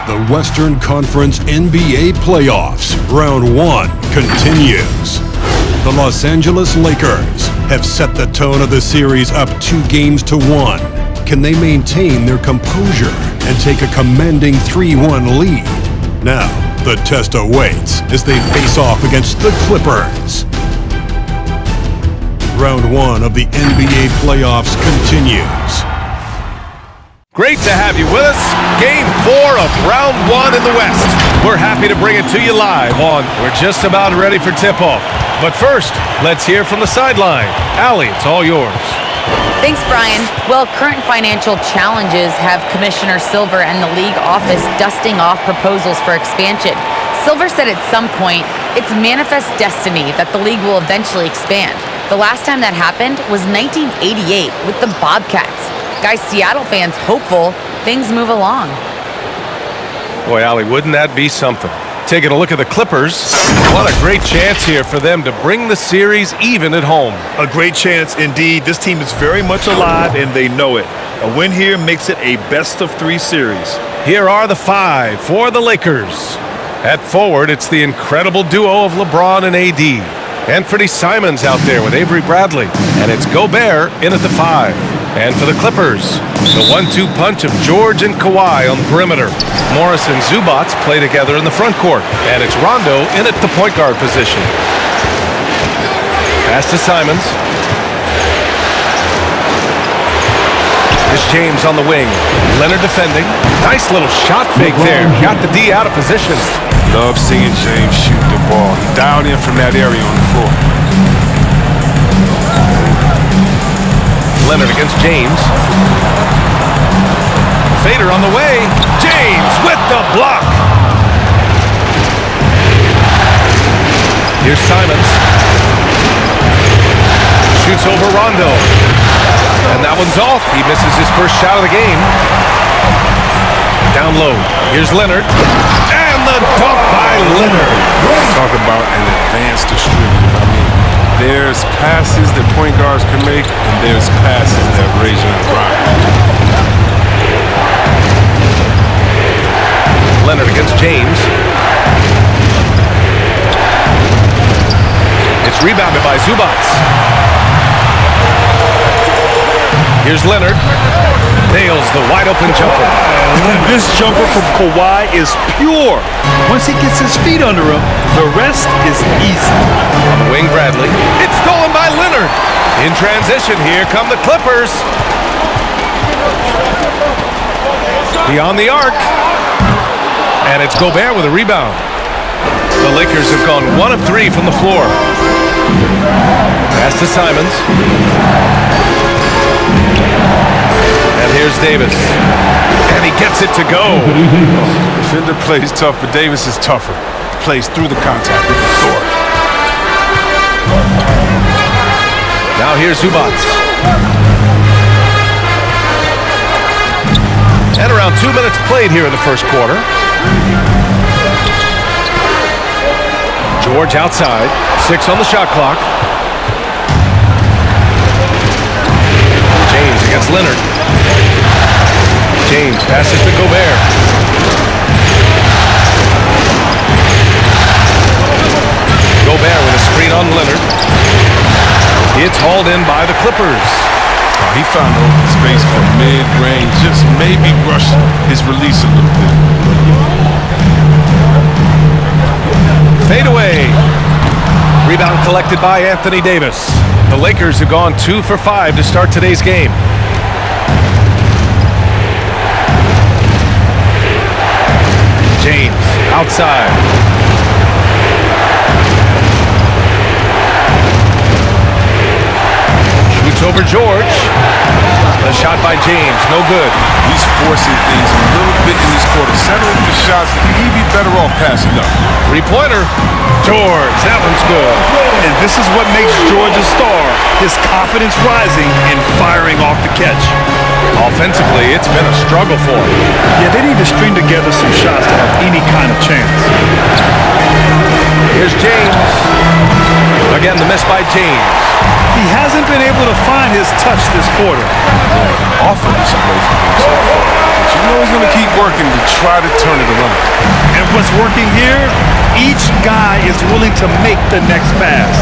The Western Conference NBA playoffs, round 1 continues. The Los Angeles Lakers have set the tone of the series up 2-1. Can they maintain their composure and take a commanding 3-1 lead? Now, the test awaits as they face off against the Clippers. Round 1 of the NBA playoffs continues. Great to have you with us. Game 4 of round 1 in the West. We're happy to bring it to you live on We're Just About Ready for Tip-Off. But first, let's hear from the sideline. Allie, it's all yours. Thanks, Brian. Well, current financial challenges have Commissioner Silver and the league office dusting off proposals for expansion. Silver said at some point, it's manifest destiny that the league will eventually expand. The last time that happened was 1988 with the Bobcats. Guys, Seattle fans hopeful things move along. Boy, Allie, wouldn't that be something? Taking a look at the Clippers, what a great chance here for them to bring the series even at home. A great chance indeed. This team is very much alive and they know it. A win here makes it a best-of-3 series. Here are the 5 for the Lakers. At forward, it's the incredible duo of LeBron and AD. Anthony Simons out there with Avery Bradley. And it's Gobert in at the 5. And for the Clippers, the 1-2 punch of George and Kawhi on the perimeter. Morris and Zubac play together in the front court. And it's Rondo in at the point guard position. Pass to Simons. It's James on the wing. Leonard defending. Nice little shot fake there. Got the D out of position. Love seeing James shoot the ball. He dialed in from that area on the floor. Leonard against James. Fader on the way. James with the block. Here's Simons. Shoots over Rondo. And that one's off. He misses his first shot of the game. Down low. Here's Leonard. And the dunk by Leonard. Talk about an advanced distributor. I mean, there's passes that point guards can make, and there's passes that Rajon Rondo. Leonard against James. It's rebounded by Zubac. Here's Leonard. Nails the wide-open jumper. This jumper from Kawhi is pure. Once he gets his feet under him, the rest is easy. On the wing, Bradley. It's stolen by Leonard. In transition, here come the Clippers. Beyond the arc. And it's Gobert with a rebound. The Lakers have gone 1 of 3 from the floor. Pass to Simons. And here's Davis. And he gets it to go. Defender plays tough, but Davis is tougher. Plays through the contact with authority. Now here's Zubac. And around 2 minutes played here in the first quarter. George outside. 6 on the shot clock. James against Leonard. James passes to Gobert. Gobert with a screen on Leonard. It's hauled in by the Clippers. Oh, he found open space for mid-range. Just maybe rush his release a little bit. Fade away. Rebound collected by Anthony Davis. The Lakers have gone 2 for 5 to start today's game. James outside. Shoots over George. The shot by James, no good. He's forcing things a little bit in this quarter. Settling for shots that he'd be better off passing up. 3-pointer. George, that one's good. And this is what makes George a star. His confidence rising and firing off the catch. Offensively, it's been a struggle for him. Yeah, they need to string together some shots to have any kind of chance. Here's James. Again, the miss by James. He hasn't been able to find his touch this quarter. Offense away from himself. But you know he's going to keep working to try to turn it around. And what's working here? Each guy is willing to make the next pass.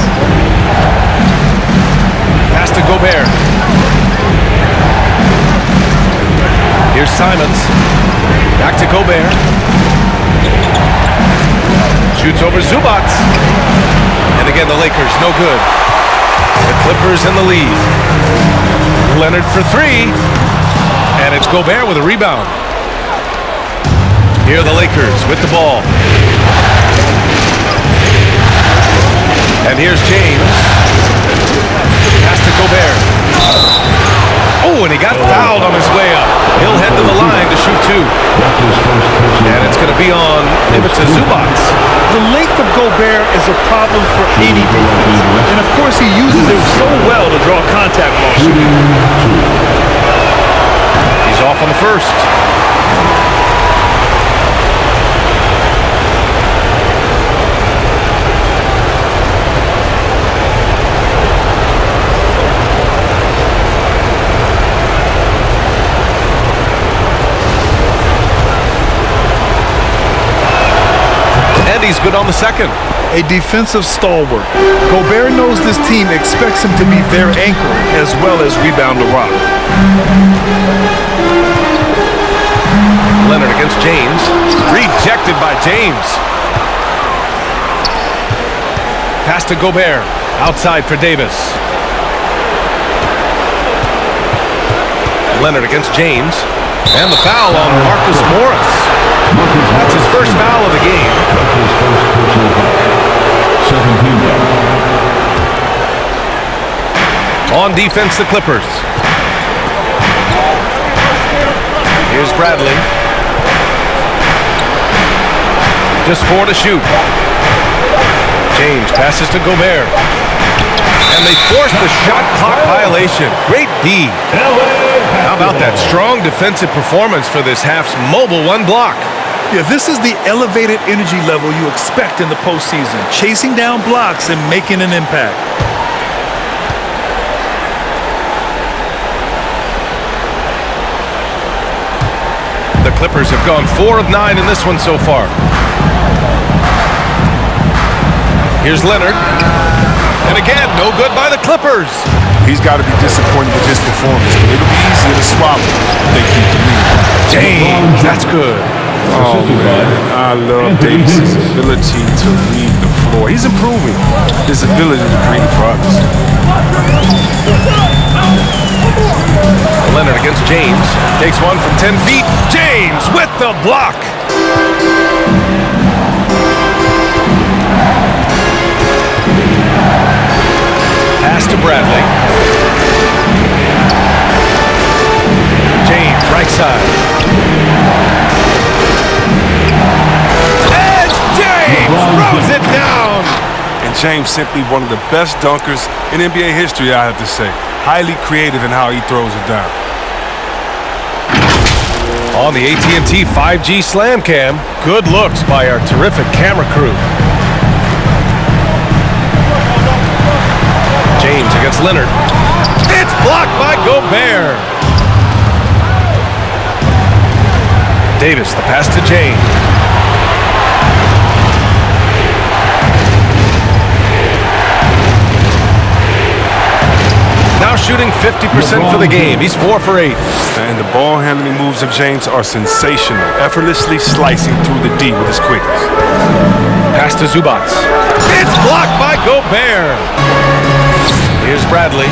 Pass to Gobert. Here's Simons. Back to Gobert. Shoots over Zubats. And again, the Lakers, no good. The Clippers in the lead. Leonard for three. And it's Gobert with a rebound. Here are the Lakers with the ball. And here's James. Pass to Gobert. Oh, and he got fouled on his way up. He'll head to the line to shoot two. And it's going to be on Ivica Zubats. The length of Gobert is a problem for any defense. And of course he uses it so well to draw contact while shooting. He's off on the first. And he's good on the second. A defensive stalwart. Gobert knows this team expects him to be their anchor as well as rebound the rock. Leonard against James. Rejected by James. Pass to Gobert. Outside for Davis. Leonard against James. And the foul on Marcus Morris. That's his first foul of the game. On defense, the Clippers. Here's Bradley. Just 4 to shoot. James passes to Gobert. And they force the shot clock violation. Great D. How about that strong defensive performance for this half's mobile one block? Yeah, this is the elevated energy level you expect in the postseason. Chasing down blocks and making an impact. The Clippers have gone 4 of 9 in this one so far. Here's Leonard. And again, no good by the Clippers. He's got to be disappointed with his performance, but it'll be easier to swallow if they keep the lead. James, that's good. Oh, man, I love Davis' ability to read the floor. He's improving his ability to create for others. Leonard against James. Takes one from 10 feet. James with the block. Pass to Bradley. James, right side. And James throws it down. And James simply one of the best dunkers in NBA history, I have to say. Highly creative in how he throws it down. On the AT&T 5G Slam Cam, good looks by our terrific camera crew. James against Leonard. It's blocked by Gobert. Davis, the pass to James. Now shooting 50% for the game. He's 4 for 8. And the ball handling moves of James are sensational, effortlessly slicing through the D with his quickness. Pass to Zubats. It's blocked by Gobert. Here's Bradley.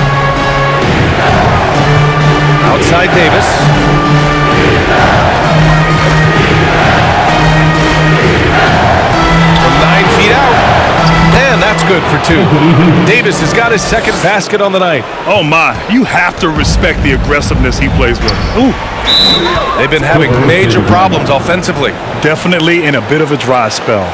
Outside Davis. From 9 feet out. And that's good for 2. Davis has got his second basket on the night. Oh my, you have to respect the aggressiveness he plays with. Ooh. They've been having major problems offensively. Definitely in a bit of a dry spell.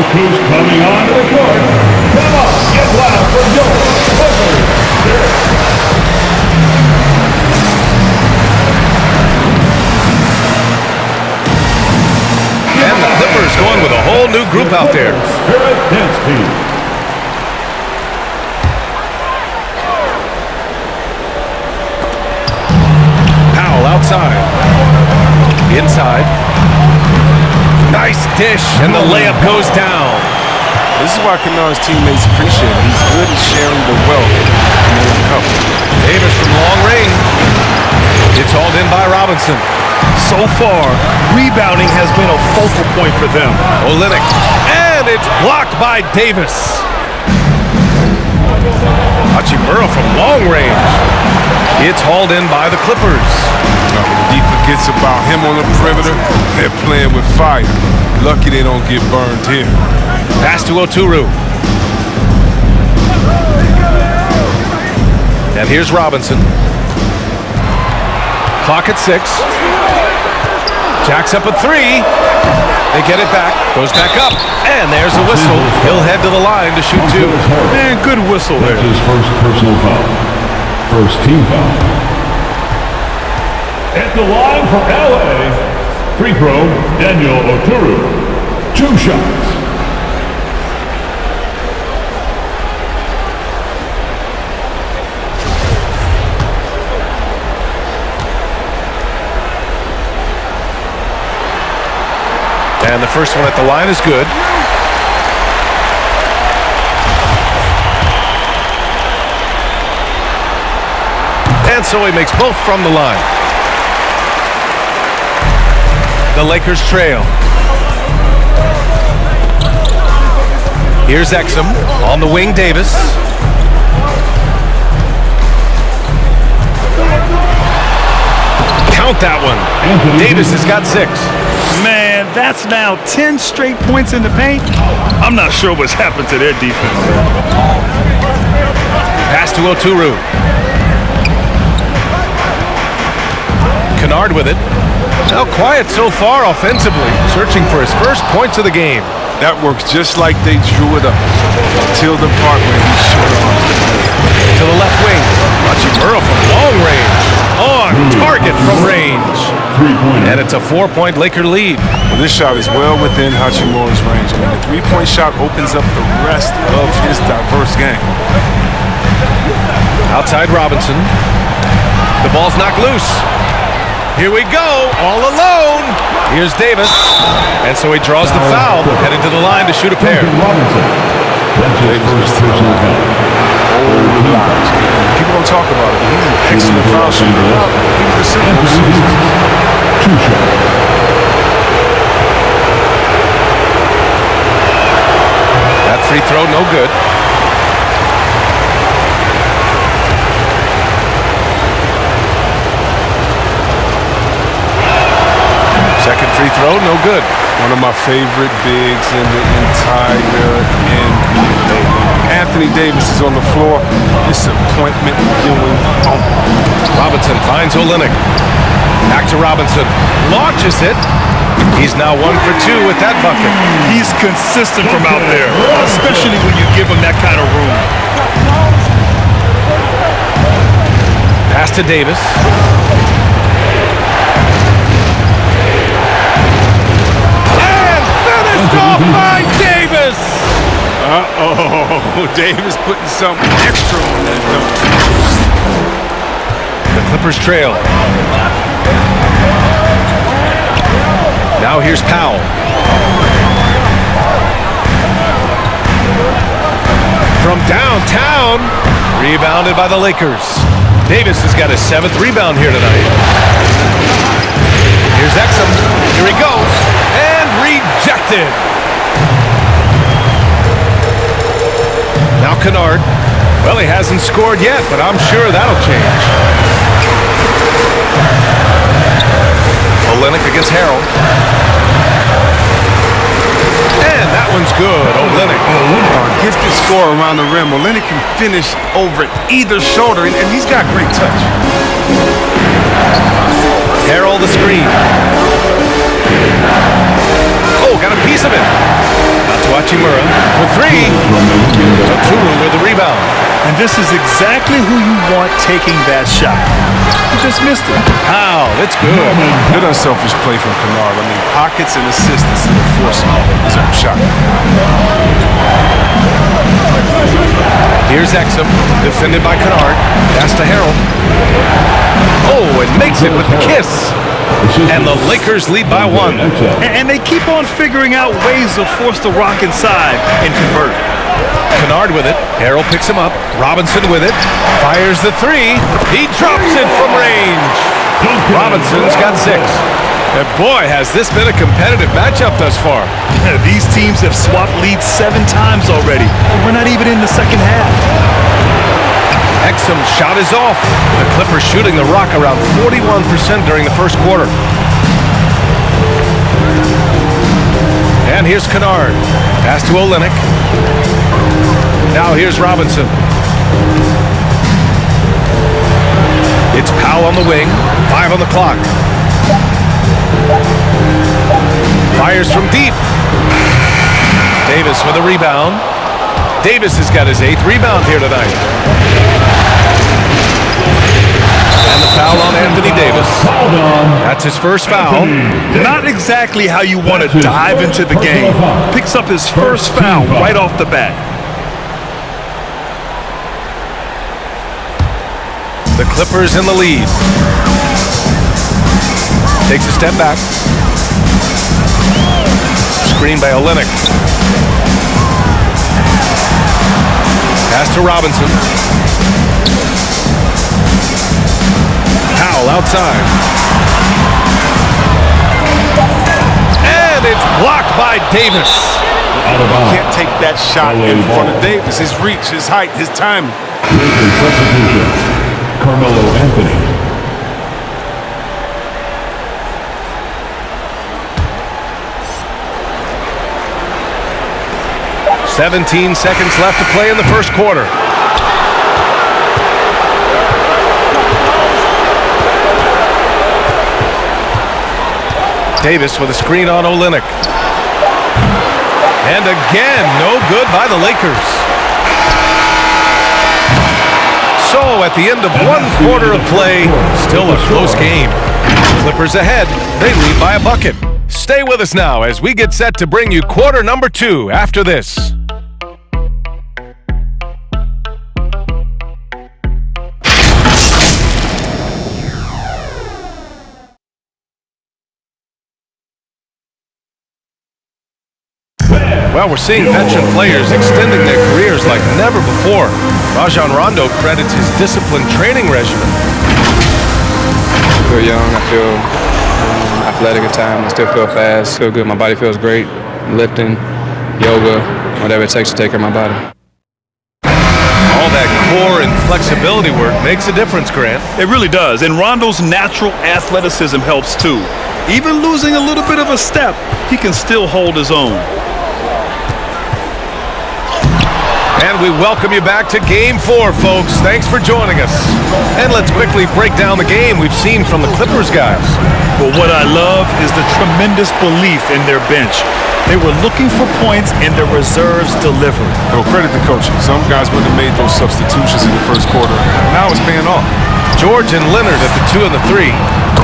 Who's coming on the court? Come on, get loud for your Clippers. And the Clippers going with a whole new group out there. Spirit Dance Team. Powell outside. Inside. Nice dish, and the layup goes down. This is why Kennard's teammates appreciate him. He's good at sharing the wealth in the cover. Davis from long range. It's hauled in by Robinson. So far, rebounding has been a focal point for them. Olynyk, and it's blocked by Davis. Hachimura from long range. It's hauled in by the Clippers. He forgets about him on the perimeter. They're playing with fire. Lucky they don't get burned here. Pass to Oturu. And here's Robinson. Clock at 6. Jacks up at 3. They get it back. Goes back up. And there's a whistle. He'll head to the line to shoot 2. Man, good whistle there. That's his first personal foul. First team foul. At the line for LA, free throw, Daniel Oturu. 2 shots. And the first one at the line is good. And so he makes both from the line. The Lakers trail. Here's Exum. On the wing, Davis. Count that one. Davis has got 6. Man, that's now 10 straight points in the paint. I'm not sure what's happened to their defense. Pass to Oturu. Kennard with it. Now quiet so far offensively, searching for his first points of the game. That works just like they drew it up. Till the part where he short arms the play. To the left wing. Hachimura from long range. On target from range. And it's a 4-point Laker lead. Well, this shot is well within Hachimura's range. I mean, the three-point shot opens up the rest of his diverse game. Outside Robinson. The ball's knocked loose. Here we go, all alone. Here's Davis. And so he draws the foul, heading to the line to shoot a pair. People don't talk about it, but he's an excellent foul shooter. 80% most seasons. 2 shots. That free throw, no good. Second free throw, no good. One of my favorite bigs in the entire NBA. Anthony Davis is on the floor. Disappointment viewing on. Robinson finds Olynyk. Back to Robinson. Launches it. He's now 1 for 2 with that bucket. He's consistent from out there, especially when you give him that kind of room. Pass to Davis. Off by Davis! Uh-oh, Davis putting something extra on that dunk. The Clippers trail. Now here's Powell. From downtown, rebounded by the Lakers. Davis has got his 7th rebound here tonight. Here's Exum. Here he goes. And rejected. Now Kennard. Well, he hasn't scored yet, but I'm sure that'll change. Olynyk against Harrell. And that one's good. Olynyk. Gifted score around the rim. Olynyk can finish over either shoulder, and he's got great touch. Harrell the screen. Oh, got a piece of it. Not to Hachimura. this is exactly who you want taking that shot. He just missed it. Wow, that's good. Good unselfish play from Kennard. I mean, pockets and assists instead of forcing his own shot. Here's Exum, defended by Kennard. Pass to Harold. Oh, and makes it with the kiss. And the Lakers lead by 1. And they keep on figuring out ways to force the rock inside and convert. Kennard with it. Harold picks him up. Robinson with it. Fires the 3. He drops it from range. Robinson's got 6. And boy, has this been a competitive matchup thus far. These teams have swapped leads 7 times already. And we're not even in the second half. Exum's shot is off. The Clippers shooting the rock around 41% during the first quarter. And here's Kennard. Pass to Olynyk. Now here's Robinson. It's Powell on the wing. 5 on the clock. Fires from deep. Davis with a rebound. Davis has got his 8th rebound here tonight. And the foul on Anthony Davis. That's his first foul. Not exactly how you want to dive into the game. Picks up his first foul right off the bat. The Clippers in the lead. Takes a step back. Screen by Olynyk. Pass to Robinson. Powell outside. And it's blocked by Davis. Can't take that shot in front of Davis. His reach, his height, his timing. Substitution. Carmelo Anthony. 17 seconds left to play in the first quarter. Davis with a screen on Olynyk. And again, no good by the Lakers. So at the end of 1 quarter of play, still a close game. Clippers ahead, they lead by a bucket. Stay with us now as we get set to bring you quarter number 2 after this. Well, we're seeing veteran players extending their careers like never before. Rajon Rondo credits his disciplined training regimen. I feel young, I feel athletic at times, I still feel fast, feel good, my body feels great. Lifting, yoga, whatever it takes to take care of my body. All that core and flexibility work makes a difference, Grant. It really does, and Rondo's natural athleticism helps too. Even losing a little bit of a step, he can still hold his own. And we welcome you back to Game 4, folks. Thanks for joining us. And let's quickly break down the game we've seen from the Clippers guys. Well, what I love is the tremendous belief in their bench. They were looking for points, and their reserves delivered. No, credit to coaching. Some guys wouldn't have made those substitutions in the first quarter. Now it's paying off. George and Leonard at the 2 and the 3.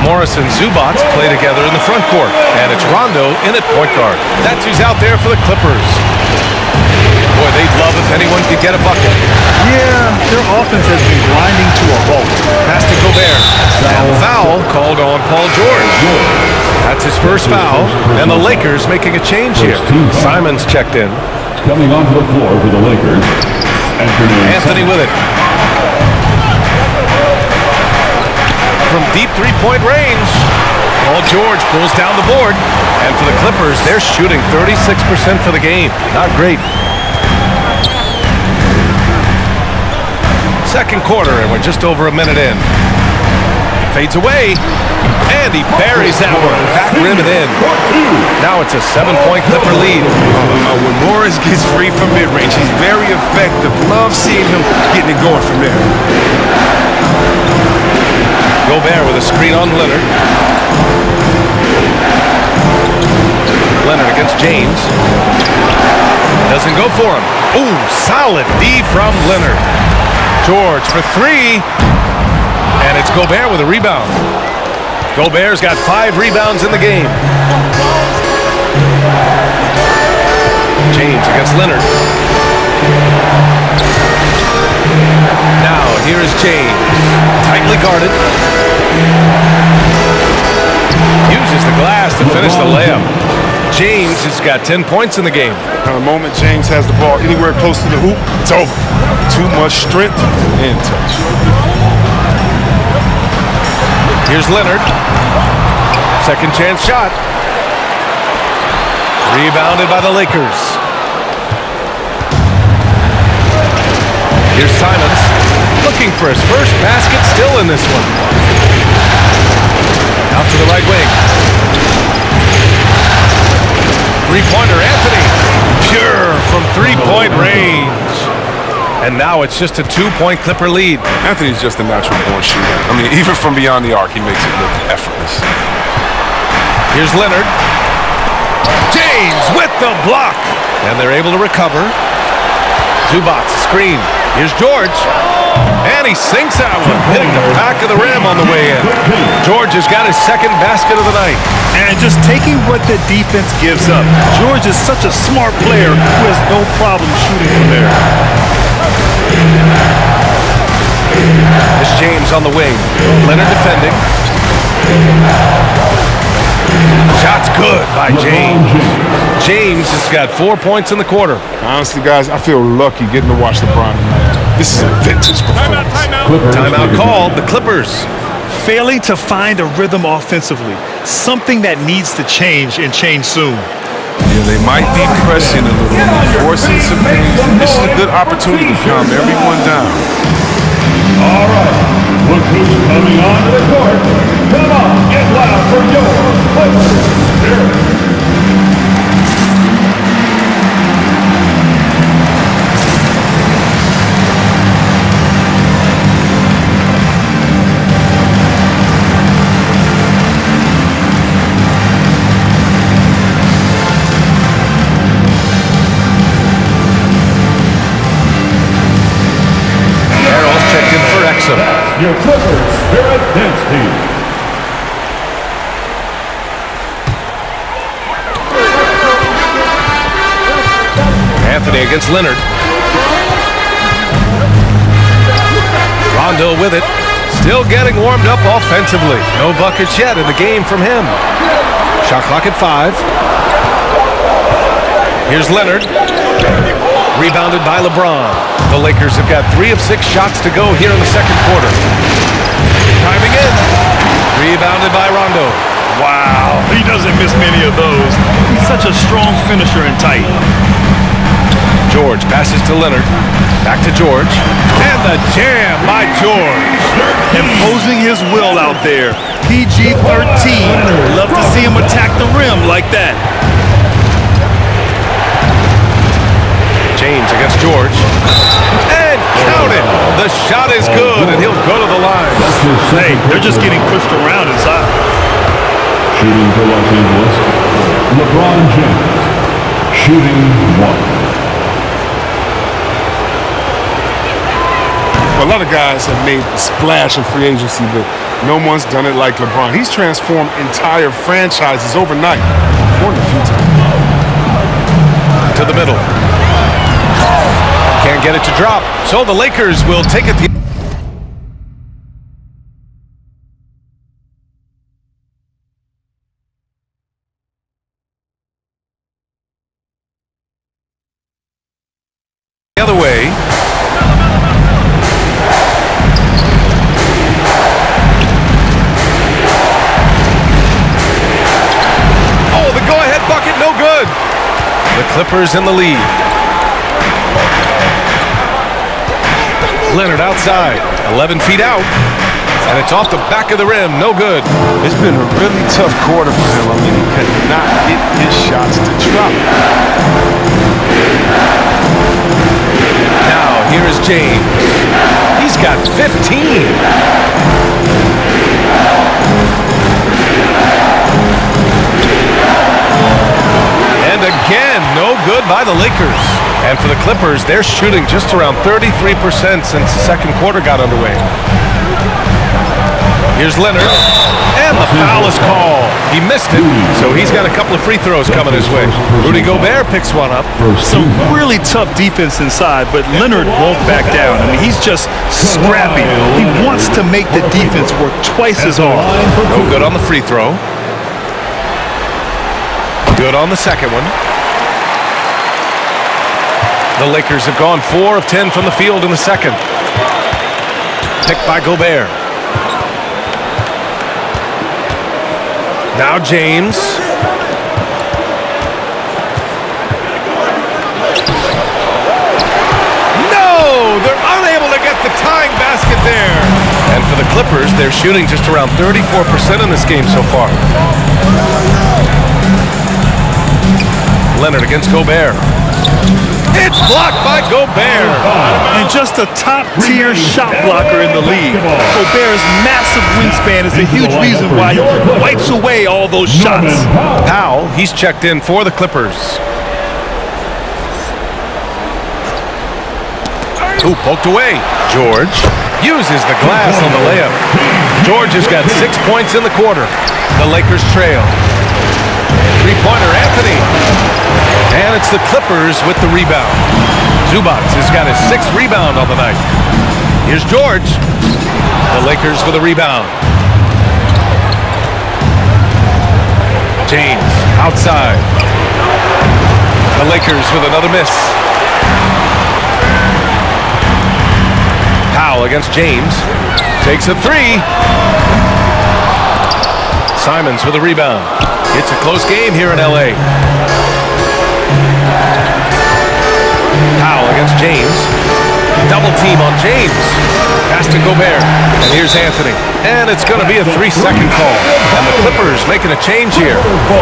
Morris and Zubats play together in the front court. And it's Rondo in at point guard. That's who's out there for the Clippers. Boy, they'd love if anyone could get a bucket. Yeah, their offense has been grinding to a halt. Pass to Gobert. And foul called on Paul George. That's his first foul. And the Lakers making a change here. Simons checked in. Coming onto the floor for the Lakers. Anthony with it. From deep three-point range, Paul George pulls down the board. And for the Clippers, they're shooting 36% for the game. Not great. Second quarter, and we're just over a minute in. Fades away, and he buries that one. Back rim and in. Now it's a 7-point Clipper lead. When Morris gets free from mid-range, he's very effective. Love seeing him getting it going from there. Gobert with a screen on Leonard. Leonard against James. Doesn't go for him. Ooh, solid D from Leonard. George for three. And it's Gobert with a rebound. Gobert's got 5 rebounds in the game. James against Leonard. Now, here is James. Tightly guarded. Uses the glass to finish the layup. James has got 10 points in the game. The moment James has the ball anywhere close to the hoop, it's over. Too much strength and touch. Here's Leonard. Second chance shot. Rebounded by the Lakers. Here's Simons. Looking for his first basket, still in this one. Out to the right wing. Three-pointer, Anthony. Pure from three-point range. And now it's just a 2-point Clipper lead. Anthony's just a natural-born shooter. I mean, even from beyond the arc, he makes it look effortless. Here's Leonard. James with the block. And they're able to recover. Zubac, screen. Here's George. And he sinks that one, hitting the back of the rim on the way in. George has got his second basket of the night. And just taking what the defense gives up. George is such a smart player who has no problem shooting from there. It's James on the wing. Leonard defending. Shot's good by James. James has got 4 points in the quarter. Honestly, guys, I feel lucky getting to watch LeBron tonight. This is a vintage performance. Timeout called. The Clippers. Failing to find a rhythm offensively. Something that needs to change and change soon. Yeah, they might be pressing a little bit, forcing some things. This is a good opportunity to calm everyone down. All right, look who's coming onto the court. Come on, get loud for your Clippers. Your Clippers Spirit Dance Team. Anthony against Leonard. Rondo with it. Still getting warmed up offensively. No buckets yet in the game from him. Shot clock at 5. Here's Leonard. Rebounded by LeBron. The Lakers have got 3 of 6 shots to go here in the second quarter. Timing in. Rebounded by Rondo. Wow, he doesn't miss many of those. He's such a strong finisher and tight. George passes to Leonard. Back to George. And the jam by George. Imposing his will out there. PG-13. Love to see him attack the rim like that. James against George. And counted. The shot is good, and he'll go to the line. Hey, they're just getting pushed around inside. Shooting for Los Angeles, LeBron James. Shooting 1. Well, a lot of guys have made a splash in free agency, but no one's done it like LeBron. He's transformed entire franchises overnight. More than a few times. To the middle. Can't get it to drop, so the Lakers will take it the other way. Oh, the go-ahead bucket, no good. The Clippers in the lead. Leonard outside, 11 feet out, and it's off the back of the rim, no good. It's been a really tough quarter for him. I mean, he could not get his shots to drop. Now, here is James. He's got 15. And again, no good by the Lakers. And for the Clippers, they're shooting just around 33% since the second quarter got underway. Here's Leonard, and the foul is called. He missed it, so he's got a couple of free throws coming his way. Rudy Gobert picks one up. Some really tough defense inside, but Leonard won't back down. I mean, he's just scrappy. He wants to make the defense work twice as hard. No good on the free throw. Good on the second one. The Lakers have gone 4 of 10 from the field in the second. Picked by Gobert. Now James. No! They're unable to get the tying basket there. And for the Clippers, they're shooting just around 34% in this game so far. Leonard against Gobert. It's blocked by Gobert. And just a top-tier shot blocker in the league. Gobert's massive wingspan is a huge reason why he wipes away all those shots. Powell, he's checked in for the Clippers. Ooh, poked away. George uses the glass on the layup. George has got 6 points in the quarter. The Lakers trail. Three-pointer, Anthony. And it's the Clippers with the rebound. Zubac has got his 6th rebound on the night. Here's George. The Lakers with a rebound. James outside. The Lakers with another miss. Powell against James. Takes a three. Simons with a rebound. It's a close game here in L.A. Powell against James. Double team on James. Pass to Gobert. And here's Anthony. And it's going to be a 3-second call. And the Clippers making a change here.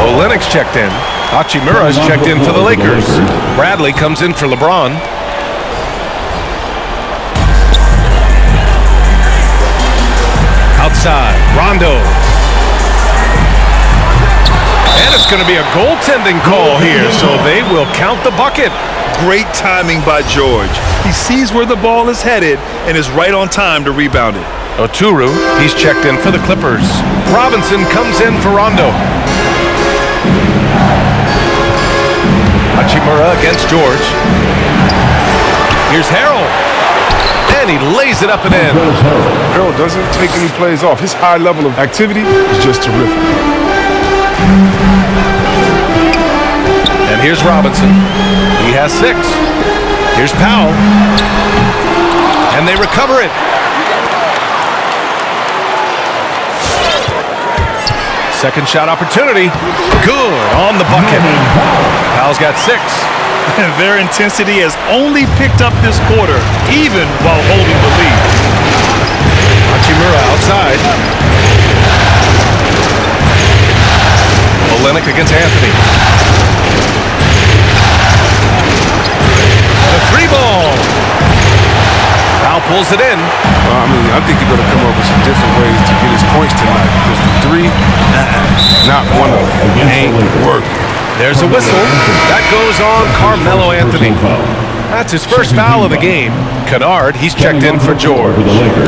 Olynyk's checked in. Hachimura's checked in for the Lakers. Bradley comes in for LeBron. Outside, Rondo. And it's going to be a goaltending call here, so they will count the bucket. Great timing by George. He sees where the ball is headed and is right on time to rebound it. Oturu, he's checked in for the Clippers. Robinson comes in for Rondo. Hachimura against George. Here's Harrell. And he lays it up and in. Harrell doesn't take any plays off. His high level of activity is just terrific. And here's Robinson. He has 6. Here's Powell. And they recover it. Second shot opportunity. Good on the bucket. Powell's got 6. And their intensity has only picked up this quarter, even while holding the lead. Hachimura outside. Olynyk against Anthony. The 3-ball. Powell pulls it in. Well, I think you're going to come up with some different ways to get his points tonight. Because the 3, not one of them, ain't working. There's a whistle. That goes on Carmelo Anthony. That's his first foul of the game. Kennard, he's checked in for George.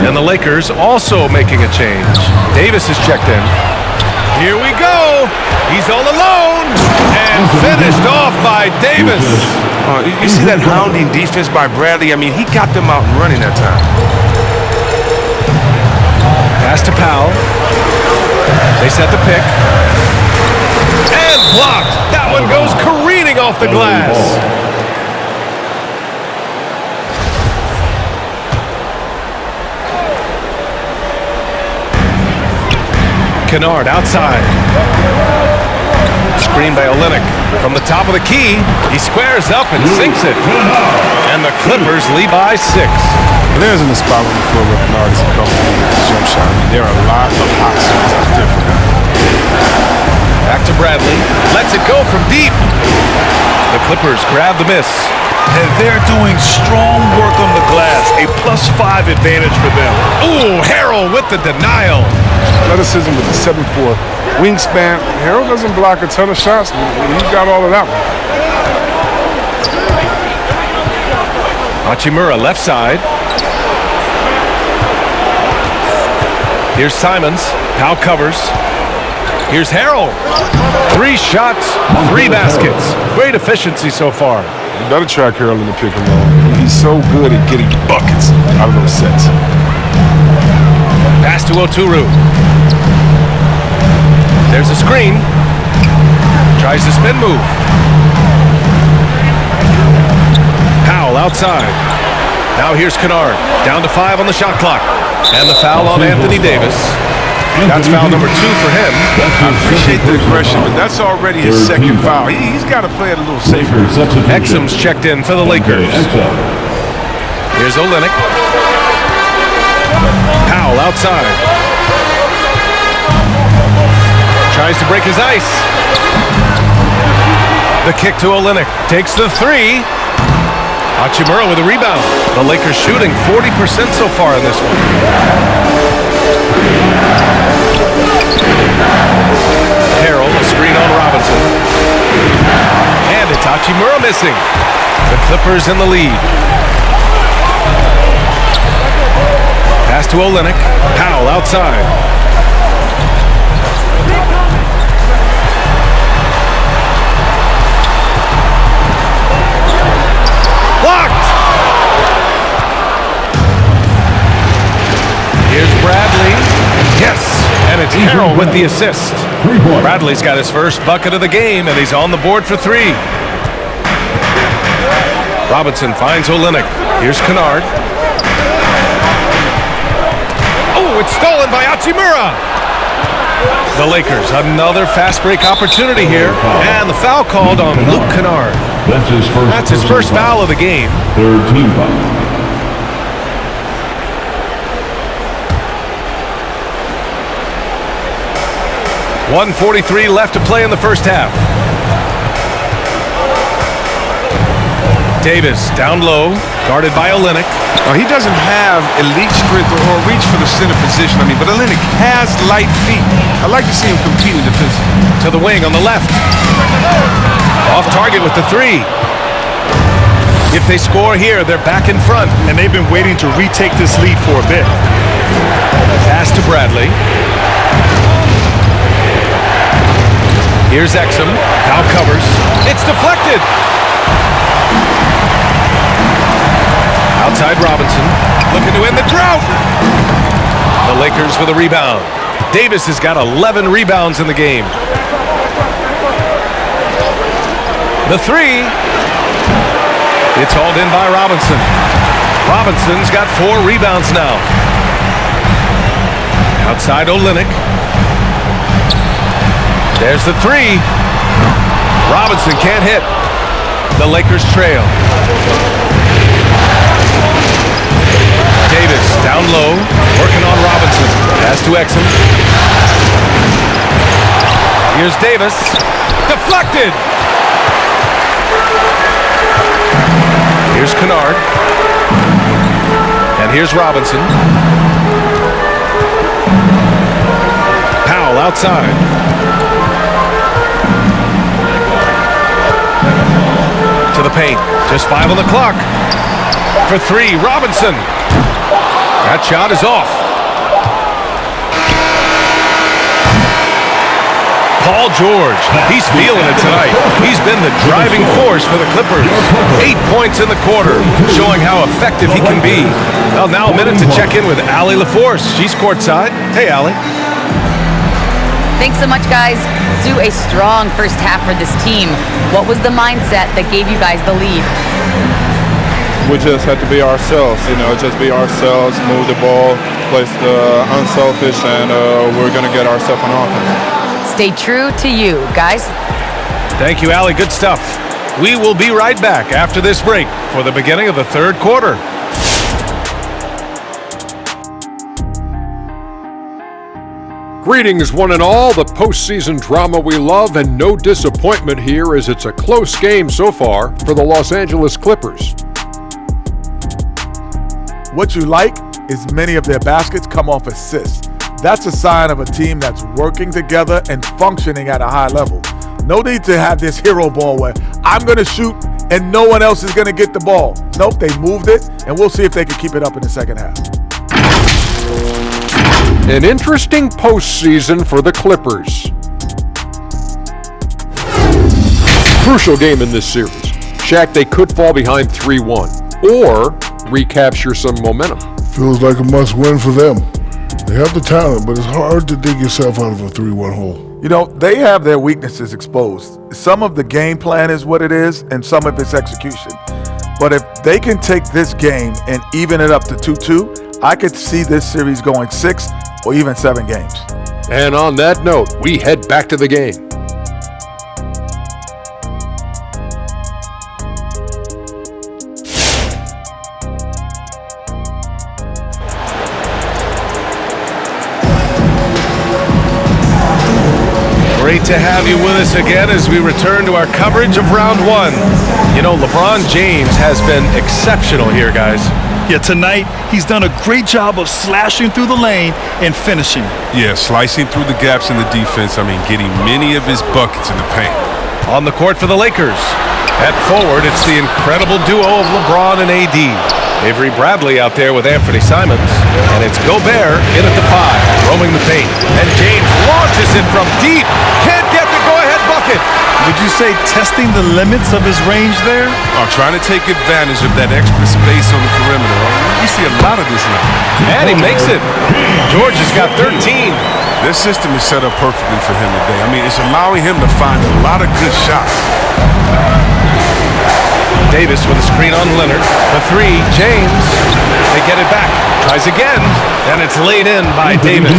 And the Lakers also making a change. Davis is checked in. Here we go. He's all alone. And finished off by Davis. You see that hounding defense by Bradley? I mean, he got them out and running that time. Pass to Powell. They set the pick. And blocked. That one goes careening off the glass. Kennard outside. Screen by Olynyk. From the top of the key, he squares up and sinks it. And the Clippers lead by 6. There's in the spot on the floor where Kennard is comfortable with his jump shot. There are a lot of hot shots out there for him. Back to Bradley. Lets it go from deep. The Clippers grab the miss. And they're doing strong work on the glass. A +5 advantage for them. Ooh, Harrell with the denial. Athleticism with the 7'4" wingspan. Harrell doesn't block a ton of shots. He's got all of that one. Hachimura left side. Here's Simons. Powell covers. Here's Harrell. 3 shots, 3 baskets. Great efficiency so far. You better track Harrell in the pick and roll. He's so good at getting buckets out of those sets. Pass to Oturu. There's a screen. Tries the spin move. Powell outside. Now here's Kennard. Down to 5 on the shot clock. And the foul on Anthony Davis. That's foul number 2 for him. I appreciate the aggression, but that's already his second foul. He's got to play it a little safer. Exum's checked in for the Lakers. Here's Olynyk. Powell outside. Tries to break his ice. The kick to Olynyk. Takes the 3. Hachimura with a rebound. The Lakers shooting 40% so far in this one. Harrell, a screen on Robinson. And it's Hachimura missing. The Clippers in the lead. Pass to Olynyk. Powell outside. Blocked! Here's Bradley. Yes! And it's Harrell with the assist. Bradley's got his first bucket of the game, and he's on the board for 3. Robinson finds Olynyk. Here's Kennard. Oh, it's stolen by Hachimura! The Lakers, another fast break opportunity here, and the foul called on Luke Kennard. That's his first foul of the game. 3rd team foul. 1:43 left to play in the first half. Davis down low, guarded by Olynyk. He doesn't have elite strength or reach for the center position, but Olynyk has light feet. I like to see him competing defensively. To the wing on the left. Off target with the 3. If they score here, they're back in front. And they've been waiting to retake this lead for a bit. Pass to Bradley. Here's Exum. Now covers. It's deflected. Outside Robinson. Looking to end the drought. The Lakers with a rebound. Davis has got 11 rebounds in the game. The 3. It's hauled in by Robinson. Robinson's got 4 rebounds now. Outside Olynyk. There's the 3. Robinson can't hit. The Lakers trail. Davis down low, working on Robinson. Pass to Exum. Here's Davis. Deflected. Here's Kennard. And here's Robinson. Powell outside. To the paint. Just 5 on the clock. For 3, Robinson. That shot is off. Paul George, he's feeling it tonight. He's been the driving force for the Clippers. 8 points in the quarter, showing how effective he can be. Well, now a minute to check in with Allie LaForce. She's courtside. Hey, Allie. Thanks so much, guys. Sue, a strong first half for this team. What was the mindset that gave you guys the lead? We just had to be ourselves, just be ourselves, move the ball, play unselfish, and we're going to get ourselves on offense. Stay true to you, guys. Thank you, Allie. Good stuff. We will be right back after this break for the beginning of the third quarter. Greetings, one and all. The postseason drama we love, and no disappointment here as it's a close game so far for the Los Angeles Clippers. What you like is many of their baskets come off assists. That's a sign of a team that's working together and functioning at a high level. No need to have this hero ball where I'm going to shoot and no one else is going to get the ball. Nope, they moved it, and we'll see if they can keep it up in the second half. An interesting postseason for the Clippers. Crucial game in this series. Shaq, they could fall behind 3-1 or recapture some momentum. Feels like a must-win for them. They have the talent, but it's hard to dig yourself out of a 3-1 hole. You know, they have their weaknesses exposed. Some of the game plan is what it is, and some of it's execution. But if they can take this game and even it up to 2-2, I could see this series going 6 or even 7 games. And on that note, we head back to the game. Great to have you with us again as we return to our coverage of round 1. You know, LeBron James has been exceptional here, guys. Yeah, tonight he's done a great job of slashing through the lane and finishing. Yeah, slicing through the gaps in the defense. I mean, getting many of his buckets in the paint. On the court for the Lakers. At forward, it's the incredible duo of LeBron and AD. Avery Bradley out there with Anthony Simons. And it's Gobert in at the 5, roaming the paint. And James launches it from deep. Can't get the go-ahead bucket. Would you say testing the limits of his range there? Trying to take advantage of that extra space on the perimeter. We see a lot of this now. And he makes it. George has got 13. This system is set up perfectly for him today. I mean, it's allowing him to find a lot of good shots. Davis with a screen on Leonard. The 3, James. They get it back. Tries again. And it's laid in by Davis.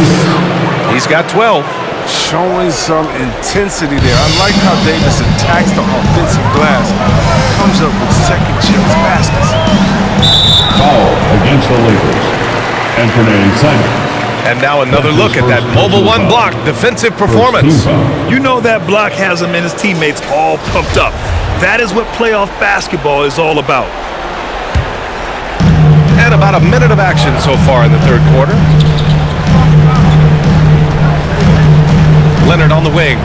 He's got 12. Showing some intensity there. I like how Davis attacks the offensive glass. Comes up with second chance baskets. Foul against the Lakers. Anthony Simons. And now another look at that mobile 1 block defensive performance. You know that block has him and his teammates all pumped up. That is what playoff basketball is all about. And about a minute of action so far in the third quarter. Leonard on the wing.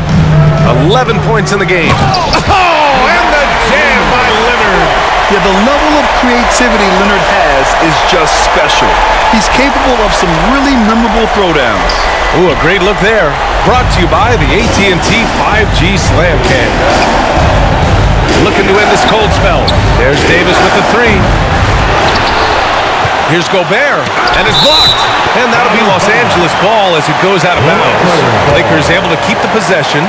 11 points in the game. Oh, and the jam by Leonard. Yeah, the level of creativity Leonard has is just special. He's capable of some really memorable throwdowns. Ooh, a great look there. Brought to you by the AT&T 5G Slam Can. Looking to end this cold spell. There's Davis with the 3. Here's Gobert, and it's blocked. And that'll be Los Angeles ball as it goes out of bounds. Lakers able to keep the possession.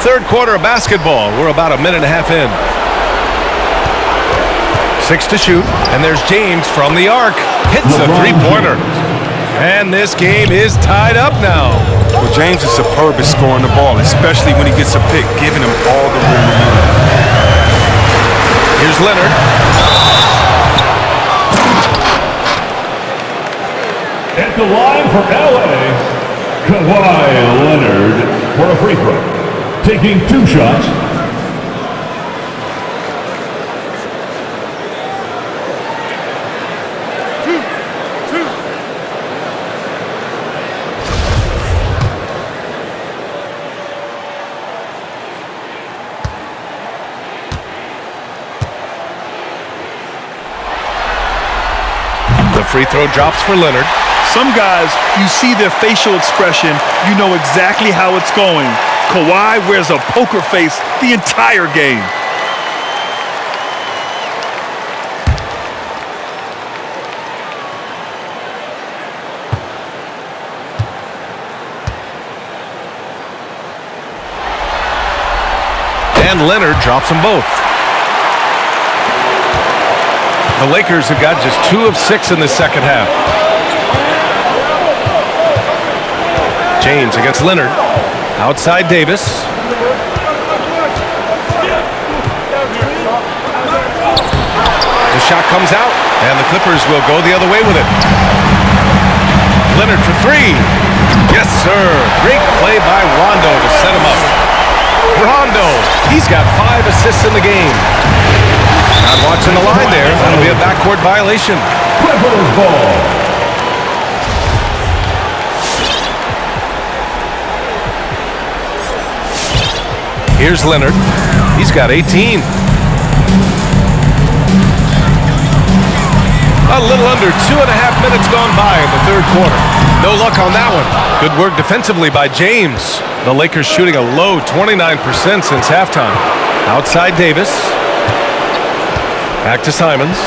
Third quarter of basketball. We're about a minute and a half in. 6 to shoot, and there's James from the arc. Hits a 3-pointer. And this game is tied up now. Well, James is superb at scoring the ball, especially when he gets a pick, giving him all the room to move. Here's Leonard. At the line for LA, Kawhi Leonard for a free throw. Taking 2 shots. The free throw drops for Leonard. Some guys, you see their facial expression, you know exactly how it's going. Kawhi wears a poker face the entire game. And Leonard drops them both. The Lakers have got just 2 of 6 in the second half. James against Leonard. Outside Davis. The shot comes out, and the Clippers will go the other way with it. Leonard for 3. Yes, sir. Great play by Rondo to set him up. Rondo, he's got 5 assists in the game. Not watching the line there. That'll be a backcourt violation. Clippers ball. Here's Leonard. He's got 18. A little under 2.5 minutes gone by in the third quarter. No luck on that one. Good work defensively by James. The Lakers shooting a low 29% since halftime. Outside Davis. Back to Simons.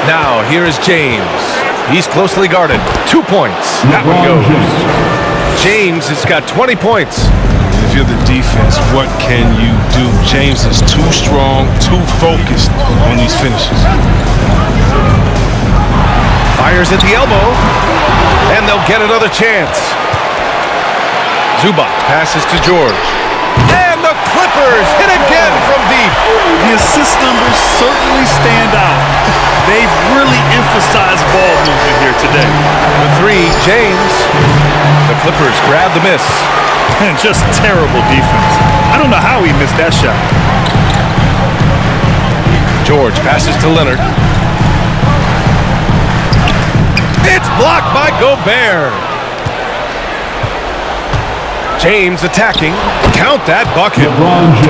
Now here is James. He's closely guarded. 2 points. That one goes. James has got 20 points. If you're the defense, what can you do? James is too strong, too focused on these finishes. Fires at the elbow, and they'll get another chance. Zubac passes to George. And the Clippers hit again from deep. The assist numbers certainly stand out. They've really emphasized ball movement here today. The three, James. The Clippers grab the miss. And just terrible defense. I don't know how he missed that shot. George passes to Leonard. It's blocked by Gobert. James attacking. Count that bucket.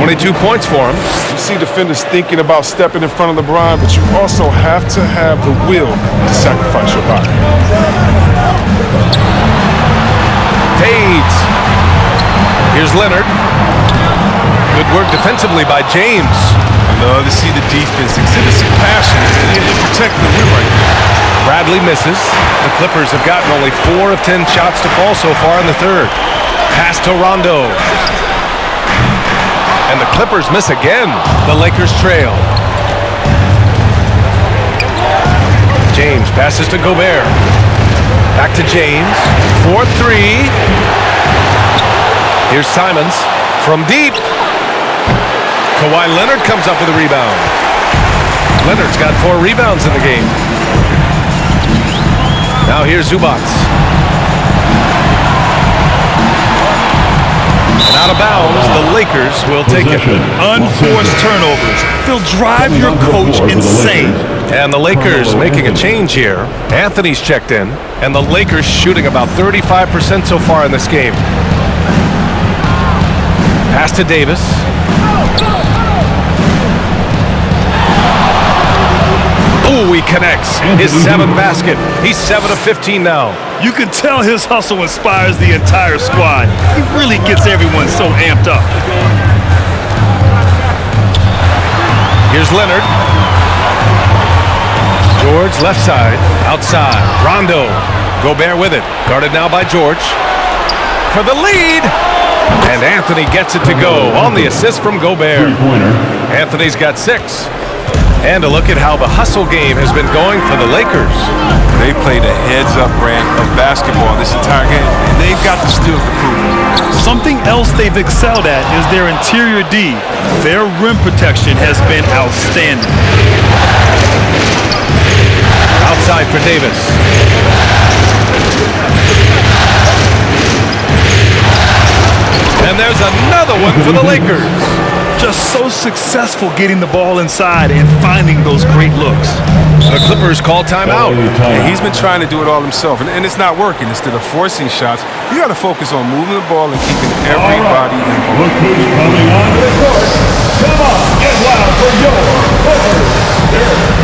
22 points for him. You see defenders thinking about stepping in front of LeBron, but you also have to have the will to sacrifice your body. Fades. Here's Leonard. Good work defensively by James. I love to see the defense exhibit some passion and protect the rim right there. Bradley misses. The Clippers have gotten only 4 of 10 shots to fall so far in the third. Pass to Rondo. And the Clippers miss again. The Lakers trail. James passes to Gobert. Back to James. 4-3. Here's Simons from deep. Kawhi Leonard comes up with a rebound. Leonard's got 4 rebounds in the game. Now here's Zubac. And out of bounds, the Lakers will take it. Unforced turnovers. They'll drive your coach insane. And the Lakers making a change here. Anthony's checked in, and the Lakers shooting about 35% so far in this game. Pass to Davis. Ooh, he connects. His 7th basket. He's 7 of 15 now. You can tell his hustle inspires the entire squad. He really gets everyone so amped up. Here's Leonard. George left side. Outside. Rondo. Gobert with it. Guarded now by George. For the lead. And Anthony gets it to go on the assist from Gobert. Anthony's got 6. And a look at how the hustle game has been going for the Lakers. They played a heads-up brand of basketball this entire game, and they've got the steals to prove it. Something else they've excelled at is their interior D. Their rim protection has been outstanding. Outside for Davis. And there's another one for the Lakers. Just so successful getting the ball inside and finding those great looks. The Clippers call timeout. Yeah, he's been trying to do it all himself, and it's not working. Instead of forcing shots, you got to focus on moving the ball and keeping everybody involved. Look who's coming onto the court. Come on, get loud for your Clippers.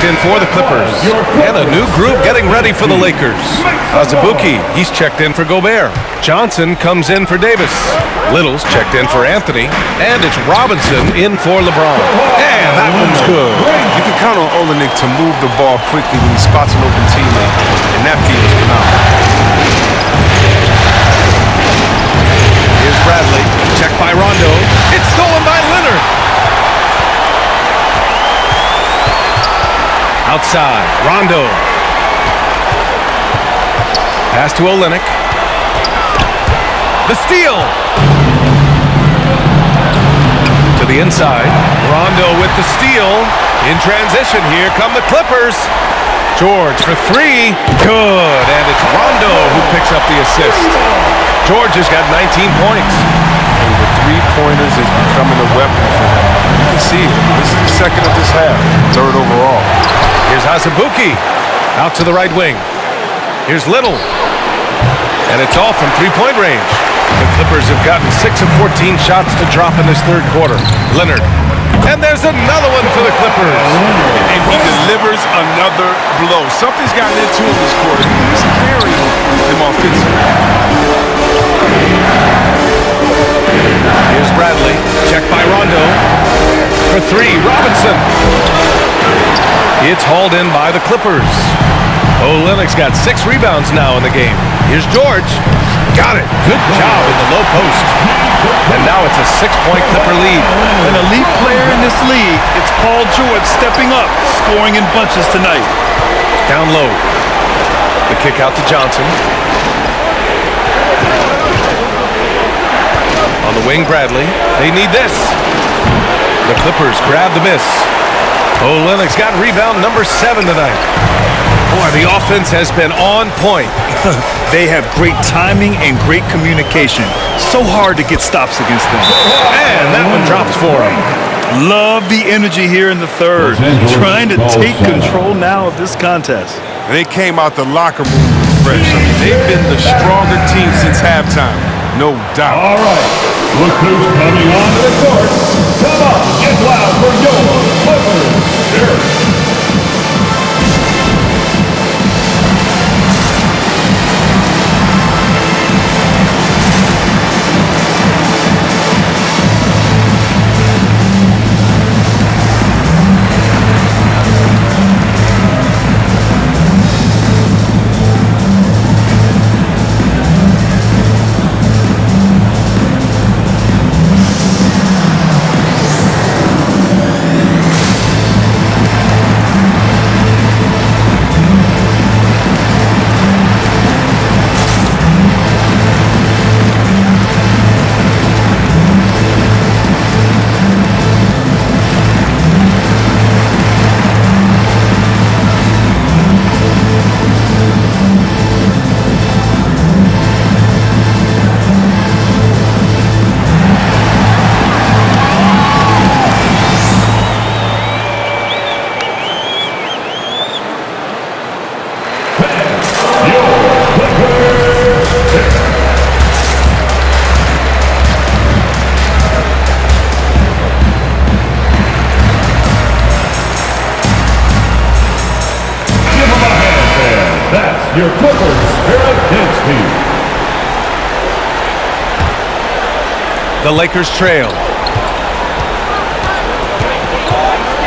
In for the Clippers. And a new group getting ready for the Lakers. Azubuike, he's checked in for Gobert. Johnson comes in for Davis. Little's checked in for Anthony. And it's Robinson in for LeBron. And that one's good. You can count on Olenek to move the ball quickly when he spots an open teammate. And that feed is phenomenal. by Rondo. It's stolen by Leonard. Outside, Rondo. Pass to Olynyk. The steal. To the inside. Rondo with the steal. In transition, here come the Clippers. George for three. Good. And it's Rondo who picks up the assist. George has got 19 points. And the three-pointers is becoming a weapon for him. You can see it. This is the second of this half. Third overall. Here's Azubuike. Out to the right wing. Here's Little. And it's all from three-point range. The Clippers have gotten 6 of 14 shots to drop in this third quarter. Leonard. And there's another one for the Clippers. And he delivers another blow. Something's gotten into him this quarter. He's carrying him offensively. Here's Bradley. Checked by Rondo. For three, Robinson. It's hauled in by the Clippers. Olynyk's got 6 rebounds now in the game. Here's George. Got it. Good job in the low post. And now it's a 6-point Clipper lead. An elite player in this league, it's Paul George stepping up, scoring in bunches tonight. Down low. The kick out to Johnson. On the wing, Bradley. They need this. The Clippers grab the miss. Olynyk's got rebound number 7 tonight. Boy, the offense has been on point. They have great timing and great communication. So hard to get stops against them. And that one drops for him. Love the energy here in the third. Trying to take control now of this contest. They came out the locker room refreshed. I mean, they've been the stronger team since halftime. No doubt. All right. Look who's coming onto the court. Come on, get loud for your Clippers. Your Clippers Spirit Dance Team. The Lakers trail.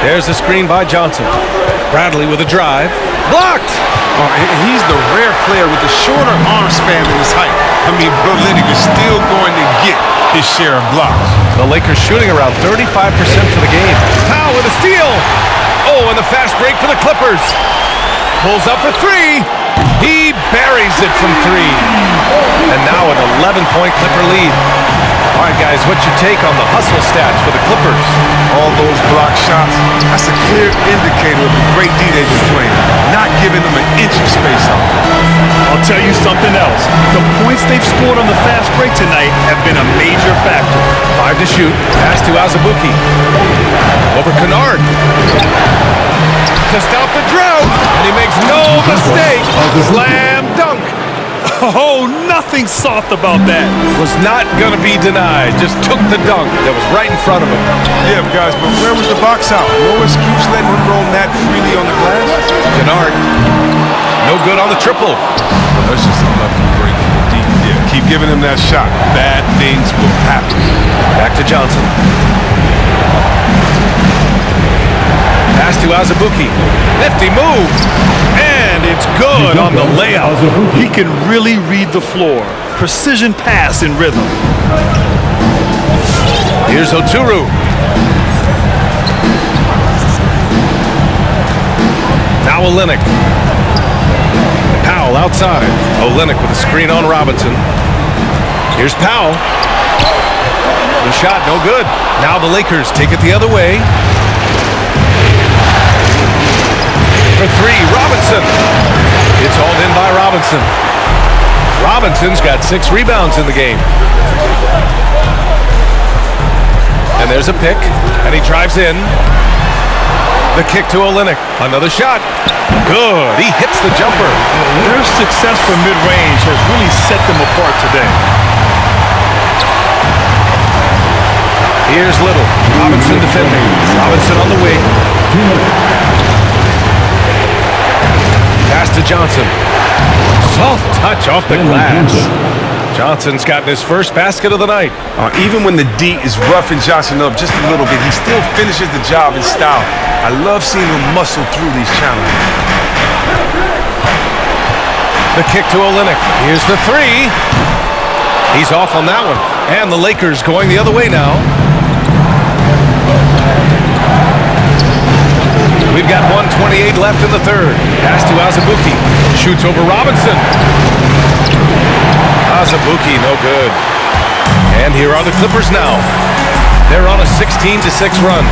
There's a screen by Johnson. Bradley with a drive. Blocked! Oh, he's the rare player with the shorter arm span than his height. I mean, Olynyk is still going to get his share of blocks. The Lakers shooting around 35% for the game. Powell with a steal! Oh, and the fast break for the Clippers. Pulls up for three. He buries it from three. And now an 11-point Clipper lead. All right, guys, what's your take on the hustle stats for the Clippers? All those block shots, that's a clear indicator of the great D they've been playing. Not giving them an inch of space out there. I'll tell you something else. The points they've scored on the fast break tonight have been a major factor. 5 to shoot. Pass to Azubuike. Over Kennard. To stop the drought. And he makes no mistake. Slam dunk. Oh, nothing soft about that. Was not going to be denied. Just took the dunk that was right in front of him. Yeah, guys, but where was the box out? No excuse letting him roam that freely on the glass. Kennard. No good on the triple. Well, that's just a lucky break for the deep. Yeah, keep giving him that shot. Bad things will happen. Back to Johnson. Pass to Azubuike. Nifty move. And it's good on the layup. He can really read the floor. Precision pass in rhythm. Here's Oturu. Now Olynyk. Powell outside. Olynyk with a screen on Robinson. Here's Powell. The shot, no good. Now the Lakers take it the other way. For three, Robinson. It's hauled in by Robinson. Robinson's got 6 rebounds in the game. And there's a pick, and he drives in. The kick to Olynyk. Another shot. Good. He hits the jumper. Their success from mid-range has really set them apart today. Here's Little. Robinson defending. Robinson on the wing. Pass to Johnson. Soft touch off the glass. Johnson's gotten his first basket of the night. Even when the D is roughing Johnson up just a little bit, he still finishes the job in style. I love seeing him muscle through these challenges. The kick to Olynyk. Here's the three. He's off on that one. And the Lakers going the other way now. We've got 1:28 left in the third. Pass to Azubuike. Shoots over Robinson. Azubuike, no good. And here are the Clippers now. They're on a 16-6 run.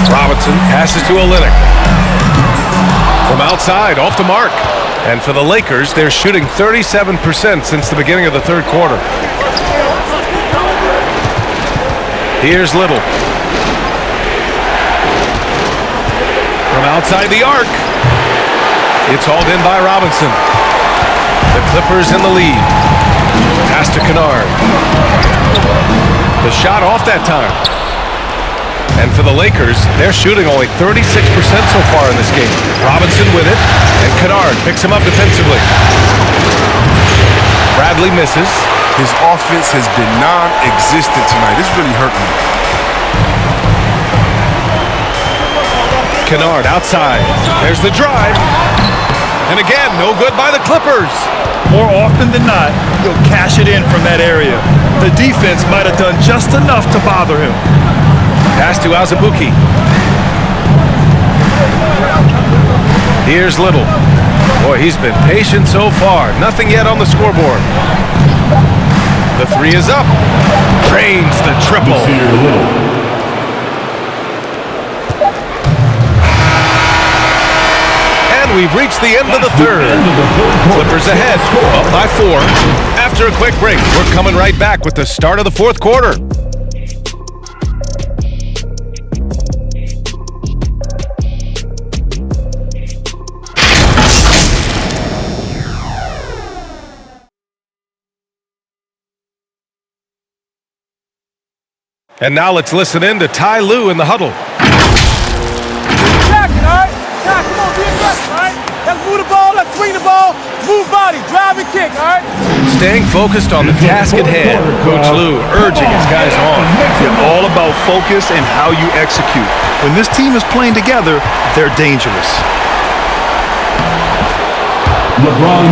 Robinson passes to Olynyk. From outside, off the mark. And for the Lakers, they're shooting 37% since the beginning of the third quarter. Here's Little. From outside the arc. It's hauled in by Robinson. The Clippers in the lead. Pass to Kennard. The shot off that time. And for the Lakers, they're shooting only 36% so far in this game. Robinson with it, and Kennard picks him up defensively. Bradley misses. His offense has been non-existent tonight. This really hurt me. Kennard outside. There's the drive. And again, no good by the Clippers. More often than not, he'll cash it in from that area. The defense might have done just enough to bother him. Pass to Azubuike. Here's Little. Boy, he's been patient so far. Nothing yet on the scoreboard. The three is up. Drains the triple. And we've reached the end of the third. Clippers ahead, up by 4. After a quick break, we're coming right back with the start of the fourth quarter. And now let's listen in to Ty Lue in the huddle. Attacking, all right? Now, come on, be aggressive, all right? Let's move the ball, let's swing the ball, move body, drive and kick, all right? Staying focused on the task at hand, Coach Lue urging his guys on. It's all about focus and how you execute. When this team is playing together, they're dangerous.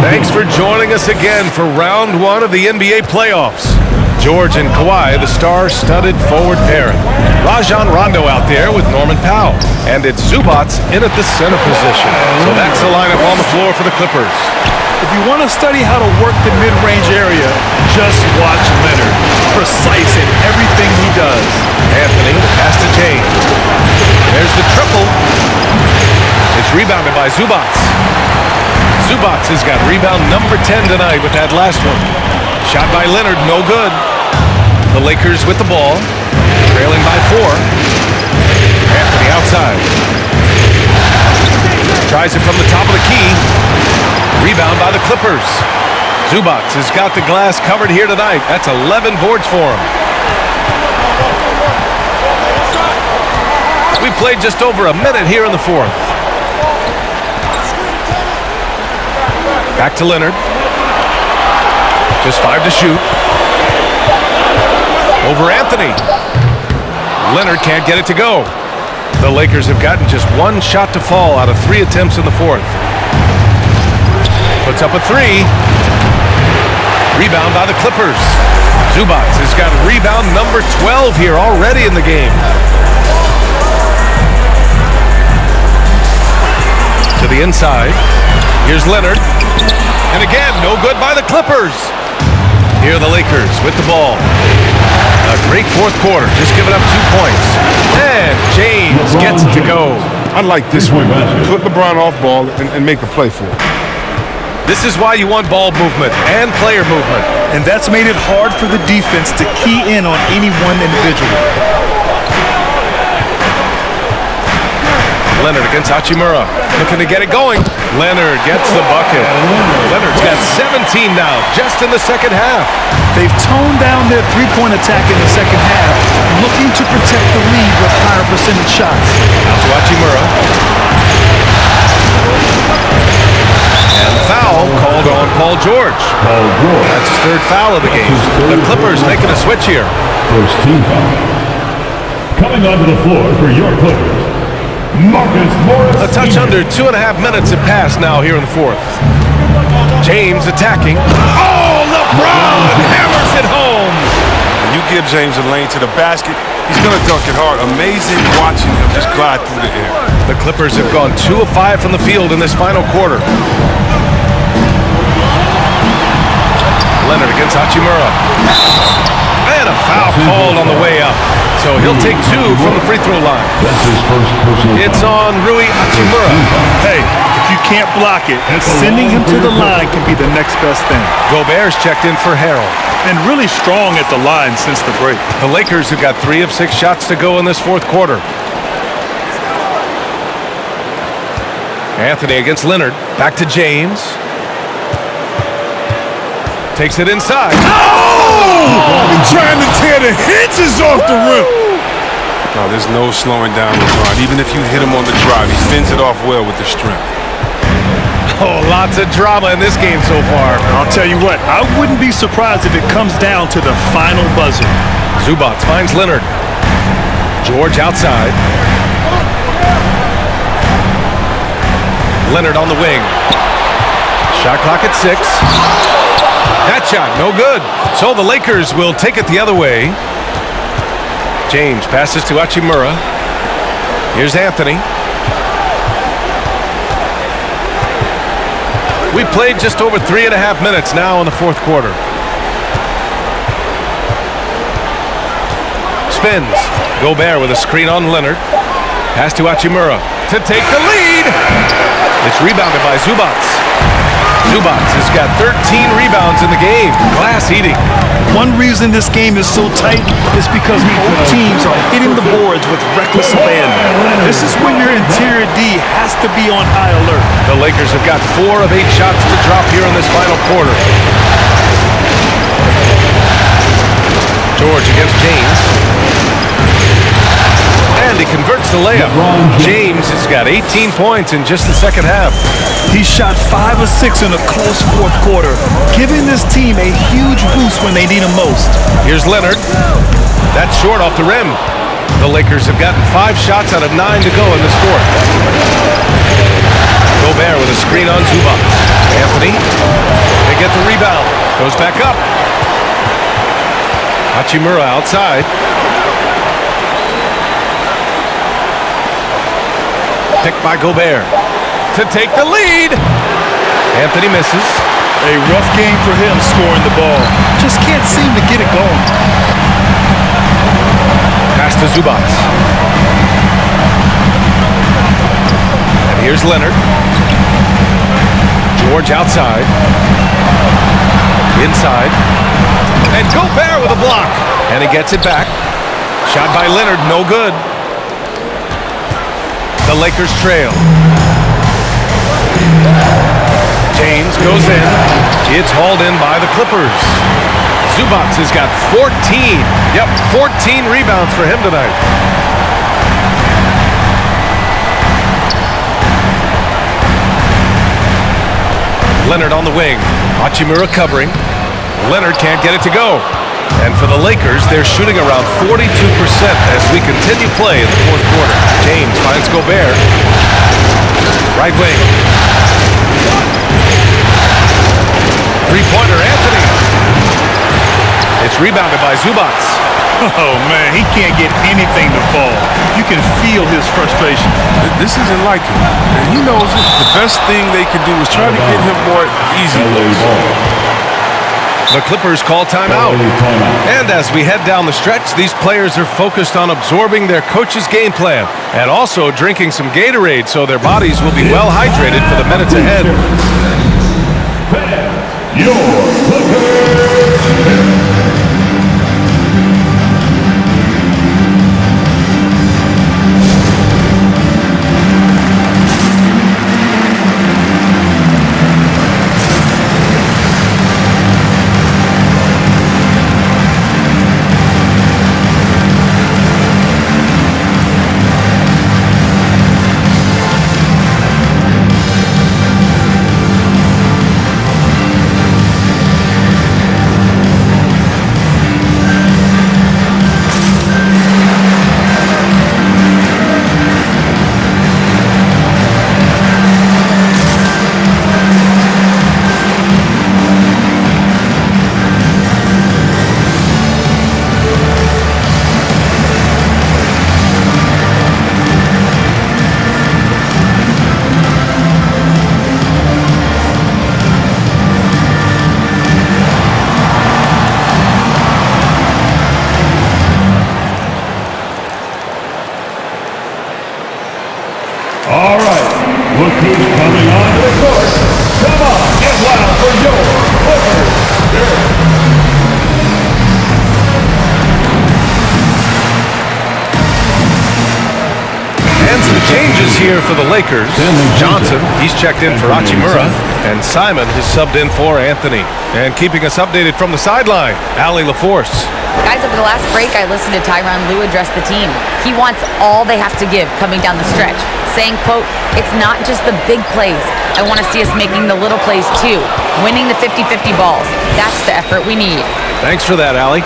Thanks for joining us again for round 1 of the NBA playoffs. George and Kawhi, the star-studded forward pairing. Rajon Rondo out there with Norman Powell. And it's Zubac in at the center position. So that's the lineup on the floor for the Clippers. If you want to study how to work the mid-range area, just watch Leonard. Precise in everything he does. Anthony, pass to James. There's the triple. It's rebounded by Zubac. Zubac has got rebound number 10 tonight with that last one. Shot by Leonard, no good. The Lakers with the ball, trailing by 4. Anthony outside. Tries it from the top of the key. Rebound by the Clippers. Zubac has got the glass covered here tonight. That's 11 boards for him. We played just over a minute here in the fourth. Back to Leonard. Just 5 to shoot. Over Anthony. Leonard can't get it to go. The Lakers have gotten just 1 shot to fall out of 3 attempts in the fourth. Puts up a 3. Rebound by the Clippers. Zubac has got rebound number 12 here already in the game. To the inside. Here's Leonard. And again, no good by the Clippers. Here are the Lakers with the ball. A great fourth quarter, just giving up 2 points. And James gets it to go. I like this one. Put LeBron off ball and make a play for it. This is why you want ball movement and player movement. And that's made it hard for the defense to key in on any one individual. Leonard against Hachimura, looking to get it going. Leonard gets the bucket. Leonard's got 17 now, just in the second half. They've toned down their three-point attack in the second half, looking to protect the lead with higher percentage shots. Out to Hachimura. And foul called on Paul George. That's his third foul of the game. The Clippers making a switch here. First team foul. Coming onto the floor for your Clippers, Marcus Morris. A touch under 2.5 minutes have passed now here in the fourth. James attacking. Oh, LeBron hammers it home. When you give James a lane to the basket, he's going to dunk it hard. Amazing watching him just glide through the air. The Clippers have gone 2 of 5 from the field in this final quarter. Leonard against Hachimura. And a foul called on the way up. So he'll take 2 from the free throw line. That's his first personal It's on Rui Hachimura. Hey, if you can't block it, sending him to the line can be the next best thing. Gobert's checked in for Harrell. And really strong at the line since the break. The Lakers have got 3 of 6 shots to go in this fourth quarter. Anthony against Leonard. Back to James. Takes it inside. Oh! Trying to tear the hinges off the rim. No, there's no slowing down LeBron. Even if you hit him on the drive, he fends it off well with the strength. Oh, lots of drama in this game so far. I'll tell you what, I wouldn't be surprised if it comes down to the final buzzer. Zubac finds Leonard. George outside. Leonard on the wing. Shot clock at 6. That shot, no good. So the Lakers will take it the other way. James passes to Hachimura. Here's Anthony. We played just over 3.5 minutes now in the fourth quarter. Spins. Gobert with a screen on Leonard. Pass to Hachimura to take the lead. It's rebounded by Zubac. Zubac has got 13 rebounds in the game. Glass eating. One reason this game is so tight is because both teams are hitting the boards with reckless abandon. This is when your interior D has to be on high alert. The Lakers have got 4 of 8 shots to drop here in this final quarter. George against James. And he converts the layup. James has got 18 points in just the second half. He shot 5 of 6 in a close fourth quarter, giving this team a huge boost when they need him most. Here's Leonard. That's short off the rim. The Lakers have gotten 5 shots out of 9 to go in this fourth. Gobert with a screen on Zubac. Anthony. They get the rebound. Goes back up. Hachimura outside. Picked by Gobert to take the lead. Anthony misses. A rough game for him scoring the ball. Just can't seem to get it going. Pass to Zubac. And here's Leonard. George outside. Inside. And Gobert with a block. And he gets it back. Shot by Leonard, no good. The Lakers trail. James goes in. It's hauled in by the Clippers. Zubac has got 14. Yep, 14 rebounds for him tonight. Leonard on the wing. Hachimura covering. Leonard can't get it to go. And for the Lakers, they're shooting around 42% as we continue play in the fourth quarter. James finds Gobert. Right wing. Three-pointer, Anthony. It's rebounded by Zubac. Oh, man, he can't get anything to fall. You can feel his frustration. This isn't like him. And he knows it. The best thing they can do is try to get him more easy looks. The Clippers call timeout. And as we head down the stretch, these players are focused on absorbing their coach's game plan and also drinking some Gatorade so their bodies will be well hydrated for the minutes ahead. Your Clippers. All right, look who's coming onto the court. Come on, get loud for your Clippers. And some changes here for the Lakers. Johnson, he's checked in for Hachimura, and Simon has subbed in for Anthony. And keeping us updated from the sideline, Allie LaForce. Guys, over the last break, I listened to Tyronn Lue address the team. He wants all they have to give coming down the stretch, saying, quote, "It's not just the big plays. I want to see us making the little plays too, winning the 50-50 balls. That's the effort we need." Thanks for that, Allie.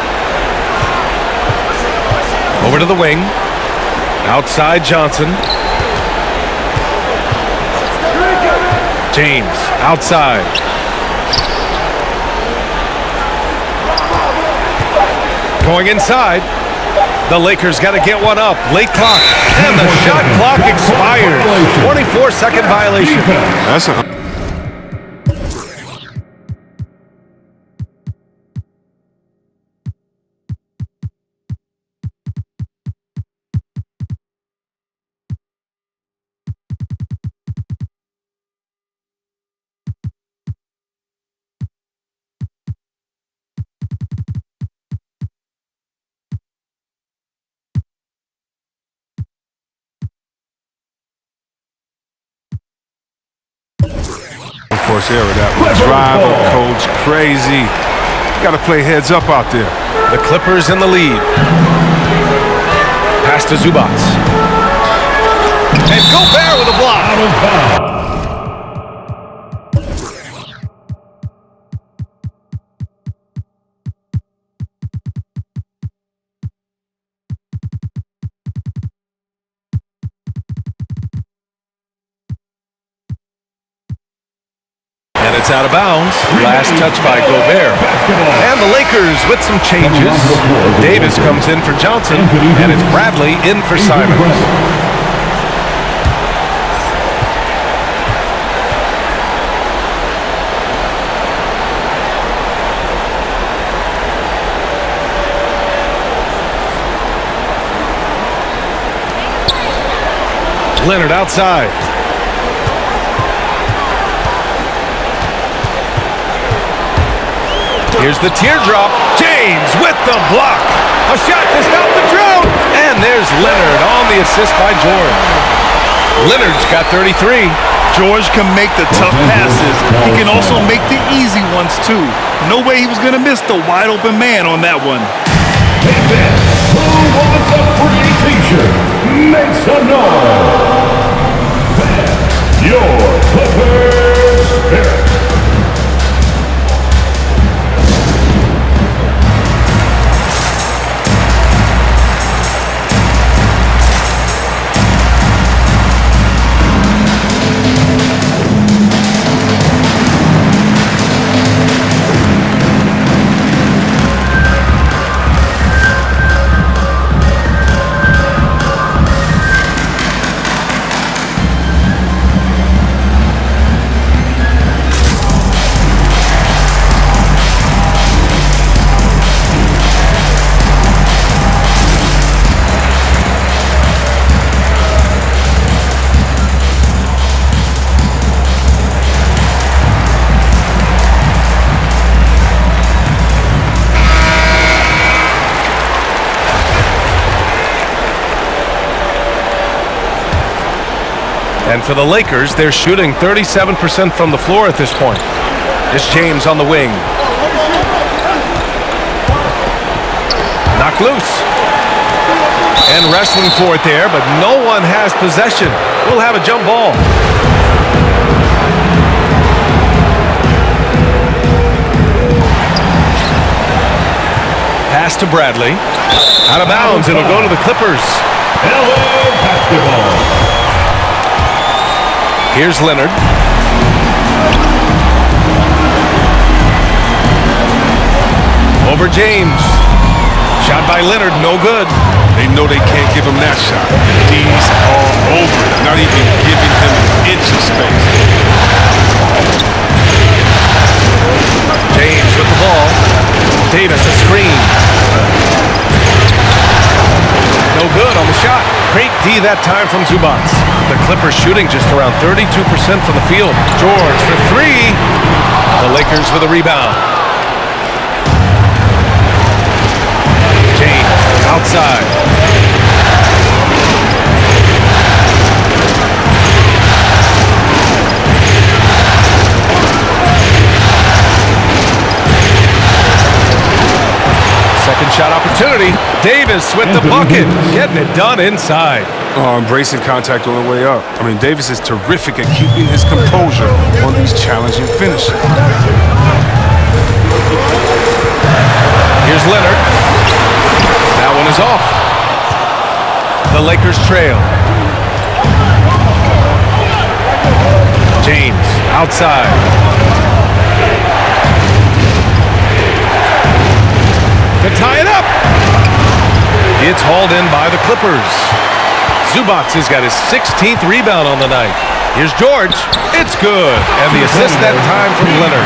Over to the wing. Outside Johnson. James, outside. Going inside. The Lakers got to get one up. Late clock. And the shot clock expires. 24-second violation. That's a... Force error that one. Driver, coach, crazy. Got to play heads up out there. The Clippers in the lead. Pass to Zubac. And Gobert with a block. Out of bounds. And it's out of bounds. Last touch by Gobert. And the Lakers with some changes. Davis comes in for Johnson, and it's Bradley in for Simons. Leonard outside. Here's the teardrop. James with the block. A shot to stop the drought. And there's Leonard on the assist by George. Leonard's got 33. George can make the tough passes. He can also make the easy ones, too. No way he was going to miss the wide open man on that one. Hey, fans, who wants a free t-shirt? Make some noise. Your Clippers Spirit. And for the Lakers, they're shooting 37% from the floor at this point. It's James on the wing. Knocked loose. And wrestling for it there, but no one has possession. We'll have a jump ball. Pass to Bradley. Out of bounds. It'll go to the Clippers. LA basketball. Here's Leonard. Over James. Shot by Leonard, no good. They know they can't give him that shot. D's all over it, not even giving him an inch of space. James with the ball. Davis, a screen. No good on the shot. Great D that time from Zubac. The Clippers shooting just around 32% from the field. George for three. The Lakers with a rebound. James outside. Second shot opportunity. Davis with the bucket. Getting it done inside. Oh, embracing contact on the way up. I mean, Davis is terrific at keeping his composure on these challenging finishes. Here's Leonard. That one is off. The Lakers trail. James outside. To tie it up. It's hauled in by the Clippers. Zubac has got his 16th rebound on the night. Here's George. It's good. And the assist that time from Leonard.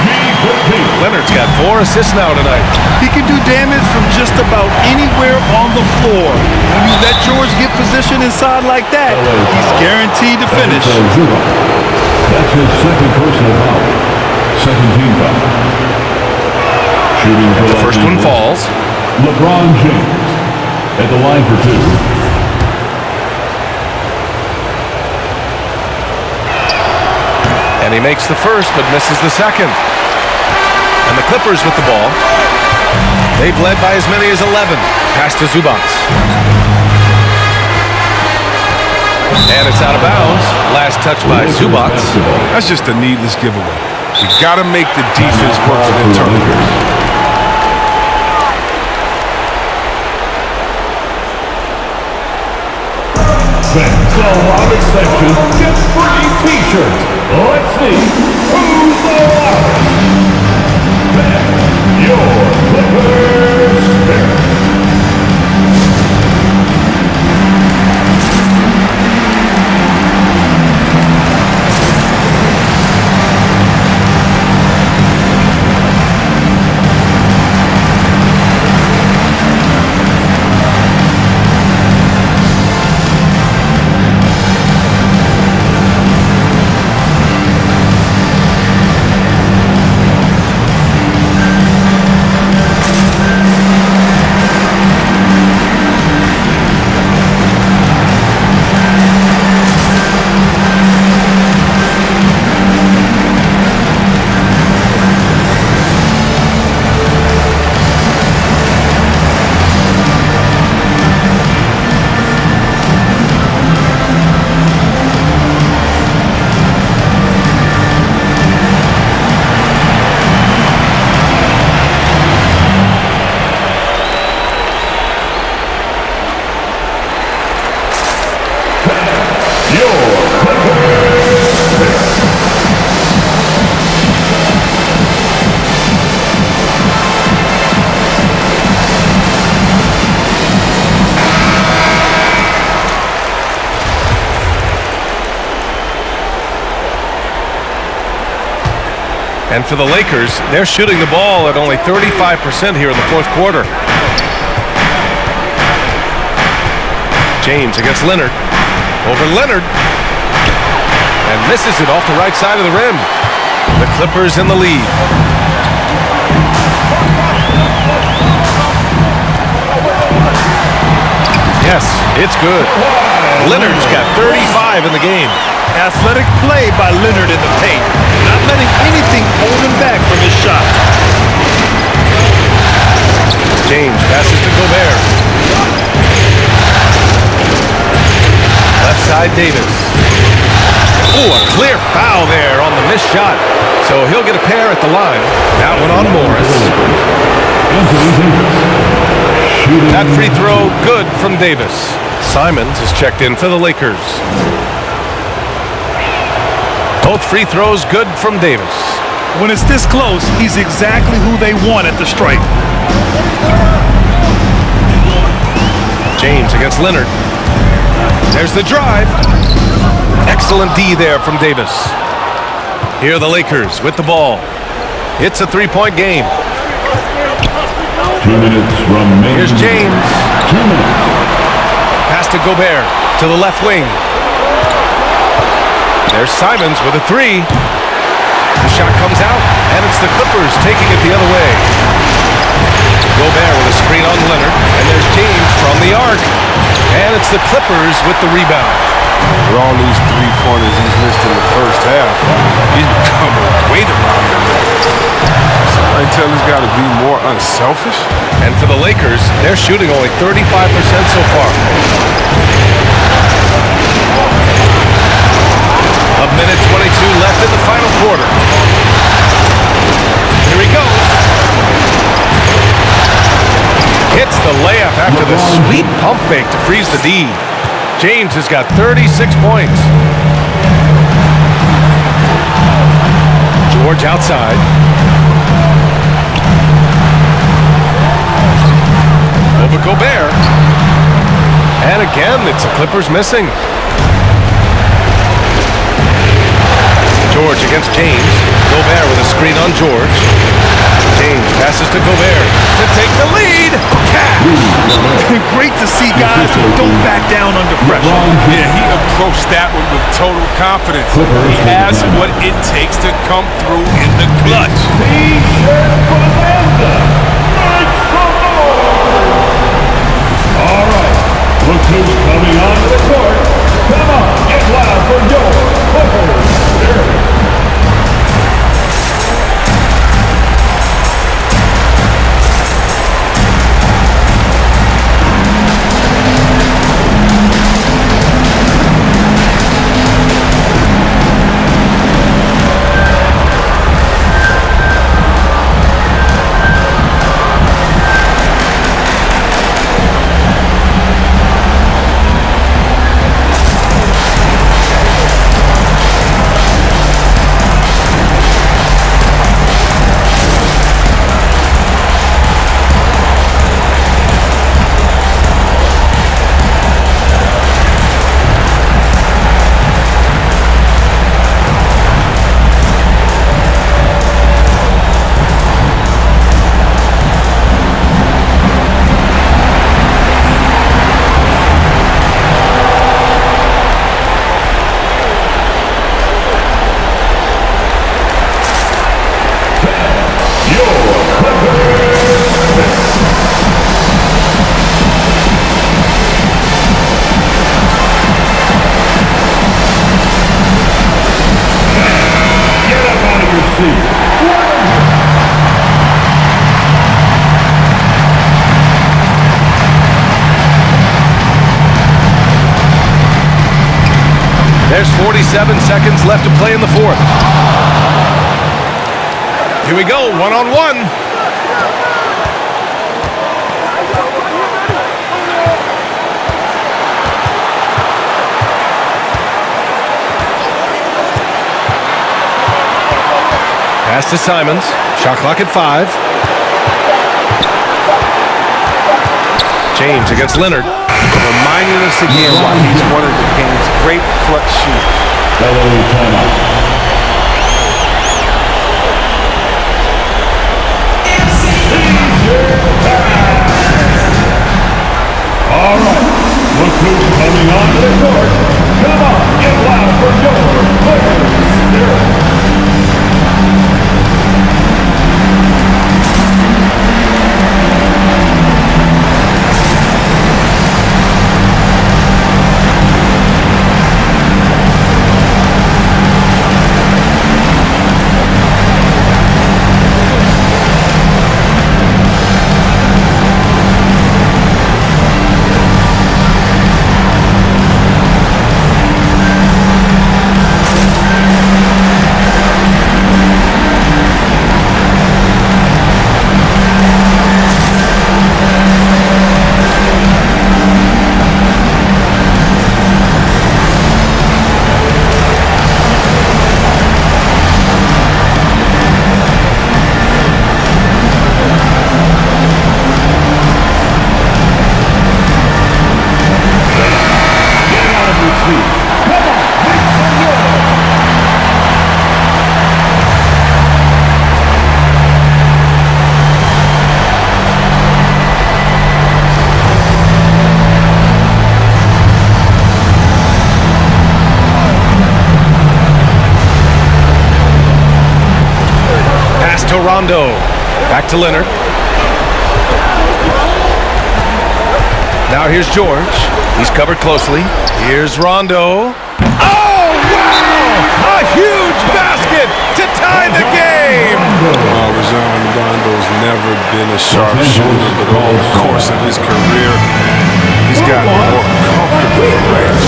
Leonard's got 4 assists now tonight. He can do damage from just about anywhere on the floor. When you let George get position inside like that, he's guaranteed to finish. That's his second personal foul. Second team foul. Shooting for the first one falls. LeBron James at the line for 2. And he makes the first, but misses the second. And the Clippers with the ball. They've led by as many as 11. Pass to Zubac. And it's out of bounds. Last touch by Zubac. That's just a needless giveaway. You got to make the defense work for their turnovers. Fans, the loudest section gets free t-shirts. Let's see who's the loudest. Then your Clippers spirit. And for the Lakers, they're shooting the ball at only 35% here in the fourth quarter. James against Leonard. Over Leonard. And misses it off the right side of the rim. The Clippers in the lead. Yes, it's good. Leonard's got 35 in the game. Athletic play by Leonard in the paint. Not letting anything hold him back from his shot. James passes to Gobert. Left side, Davis. Ooh, a clear foul there on the missed shot. So he'll get a pair at the line. That one on Morris. That free throw good from Davis. Simons is checked in for the Lakers. Both free throws good from Davis. When it's this close, he's exactly who they want at the stripe. James against Leonard. There's the drive. Excellent D there from Davis. Here are the Lakers with the ball. It's a three-point game. 2 minutes remaining. Here's James. 2 minutes. Pass to Gobert to the left wing. There's Simons with a three. The shot comes out, and it's the Clippers taking it the other way. Gobert with a screen on Leonard, and there's James from the arc. And it's the Clippers with the rebound. With all these three-pointers he's missed in the first half, he's become a weight around him. Somebody tell this guy to be more unselfish. And for the Lakers, they're shooting only 35% so far. A minute 22 left in the final quarter. Here he goes. Hits the layup after the sweet pump fake to freeze the D. James has got 36 points. George outside. Over Gobert. And again, it's the Clippers missing. George against James. Gobert with a screen on George. James passes to Gobert to take the lead. Cash! Great to see guys who don't back down under pressure. Yeah, he approached that one with total confidence. He has what it takes to come through in the clutch. All right, look who's coming onto the court. Come on, get loud for your Clippers. There's 47 seconds left to play in the fourth. Here we go, one-on-one. Pass to Simons. Shot clock at 5. James against Leonard. Reminding us again why he's one of the game's great clutch shooters. All right, look who's coming onto the court. Come on, get loud for your Clippers. to Rondo. Back to Leonard. Now here's George. He's covered closely. Here's Rondo. Oh, wow! A huge basket to tie the game! Rajon Rondo's never been a sharpshooter, but over the course of his career, he's gotten more comfortable from range.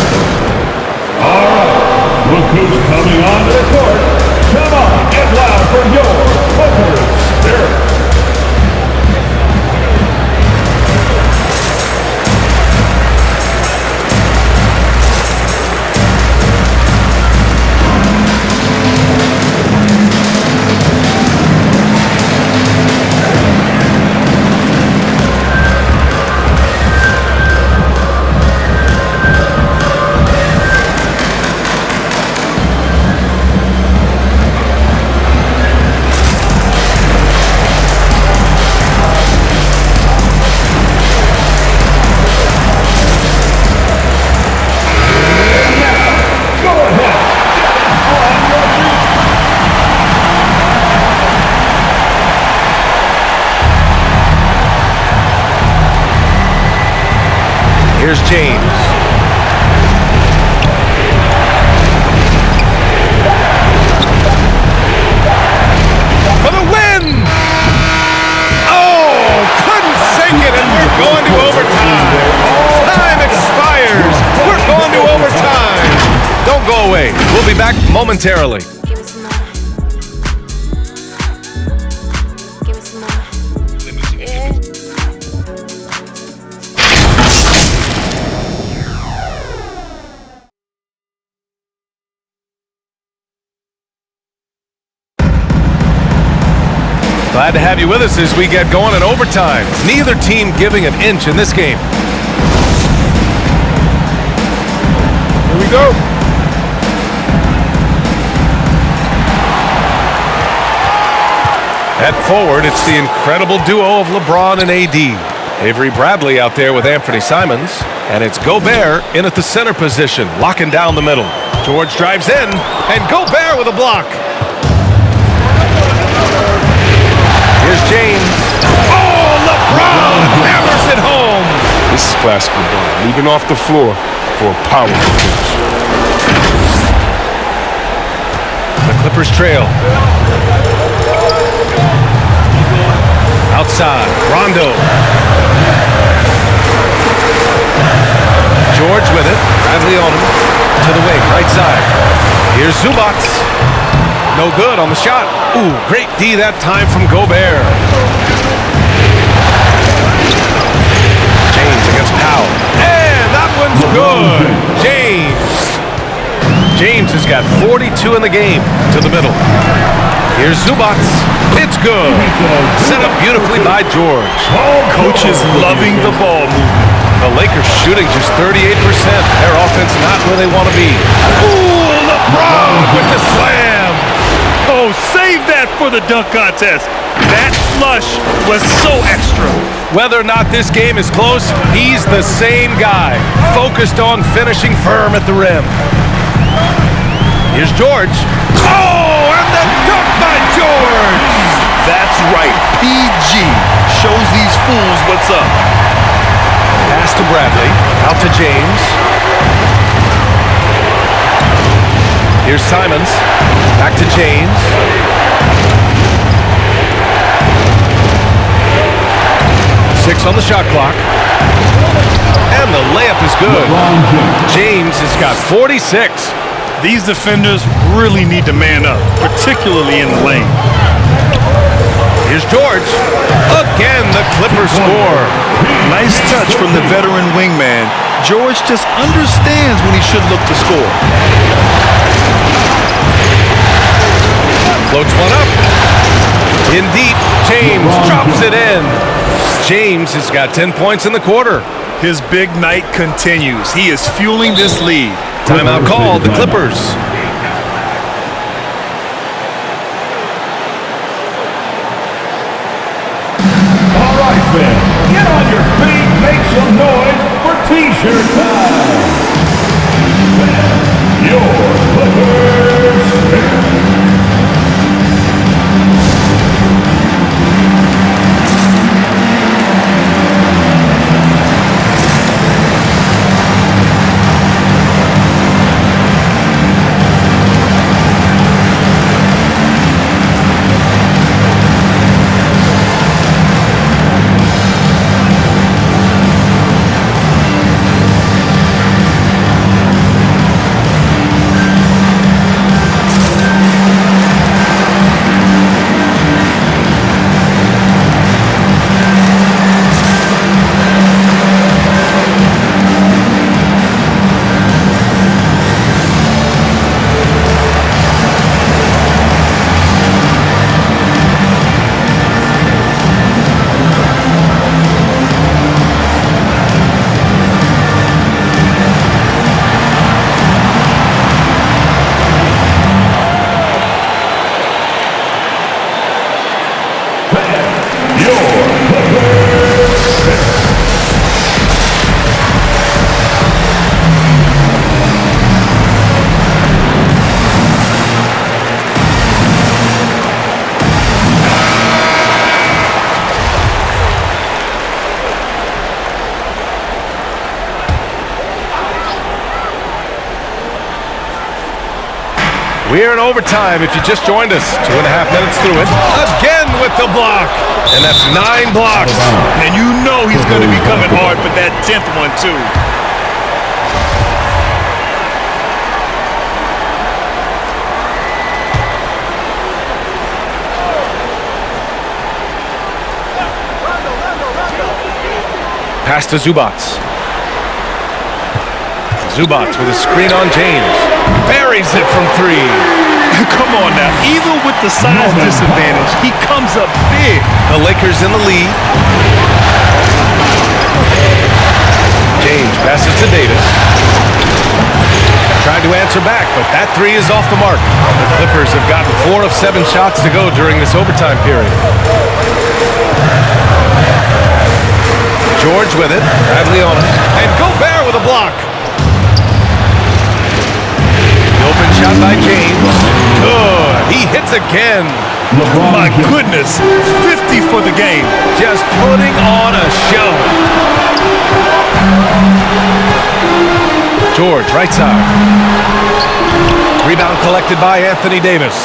All right, look who's coming onto the court. Come on, get loud for your Clippers. There. Here's James. For the win! Oh, couldn't sink it, and we're going to overtime. Time expires. We're going to overtime. Don't go away. We'll be back momentarily. Glad to have you with us as we get going in overtime. Neither team giving an inch in this game. Here we go. At forward, it's the incredible duo of LeBron and AD. Avery Bradley out there with Anthony Simons. And it's Gobert in at the center position, locking down the middle. George drives in, and Gobert with a block. Here's James. Oh, LeBron hammers it home. This is classic LeBron, leaving off the floor for a powerful finish. The Clippers trail. Outside, Rondo. George with it. Bradley on him. To the wing, right side. Here's Zubac. No good on the shot. Ooh, great D that time from Gobert. James against Powell. And that one's good. James has got 42 in the game. To the middle. Here's Zubac. It's good. Set up beautifully by George. Coach is loving the ball movement. The Lakers shooting just 38%. Their offense not where they want to be. Ooh, LeBron with the slam. Oh, save that for the dunk contest. That flush was so extra. Whether or not this game is close, he's the same guy, focused on finishing firm at the rim. Here's George. Oh, and the dunk by George. That's right. PG shows these fools what's up. Pass to Bradley. Out to James. Here's Simons. Back to James. Six on the shot clock. And the layup is good. James has got 46. These defenders really need to man up, particularly in the lane. Here's George. Again, the Clippers score. Nice touch from the veteran wingman. George just understands when he should look to score. Floats one up. In deep, James drops it in. James has got 10 points in the quarter. His big night continues. He is fueling this lead. Timeout called, the Clippers. All right, then. Get on your feet, make some noise for T-shirt time. Your Clippers. We're in overtime if you just joined us. 2.5 minutes through it. Again with the block. And that's 9 blocks. And you know he's going to be coming hard for that 10th one, too. Pass to Zubats. Zubats with a screen on James. Buries it from 3. Come on now. Even with the size disadvantage, he comes up big. The Lakers in the lead. James passes to Davis. Tried to answer back, but that 3 is off the mark. The Clippers have gotten 4 of 7 shots to go during this overtime period. George with it. Bradley on it. And Gobert with a block. The open shot by James. Good. He hits again. My goodness. 50 for the game. Just putting on a show. George, right side. Rebound collected by Anthony Davis.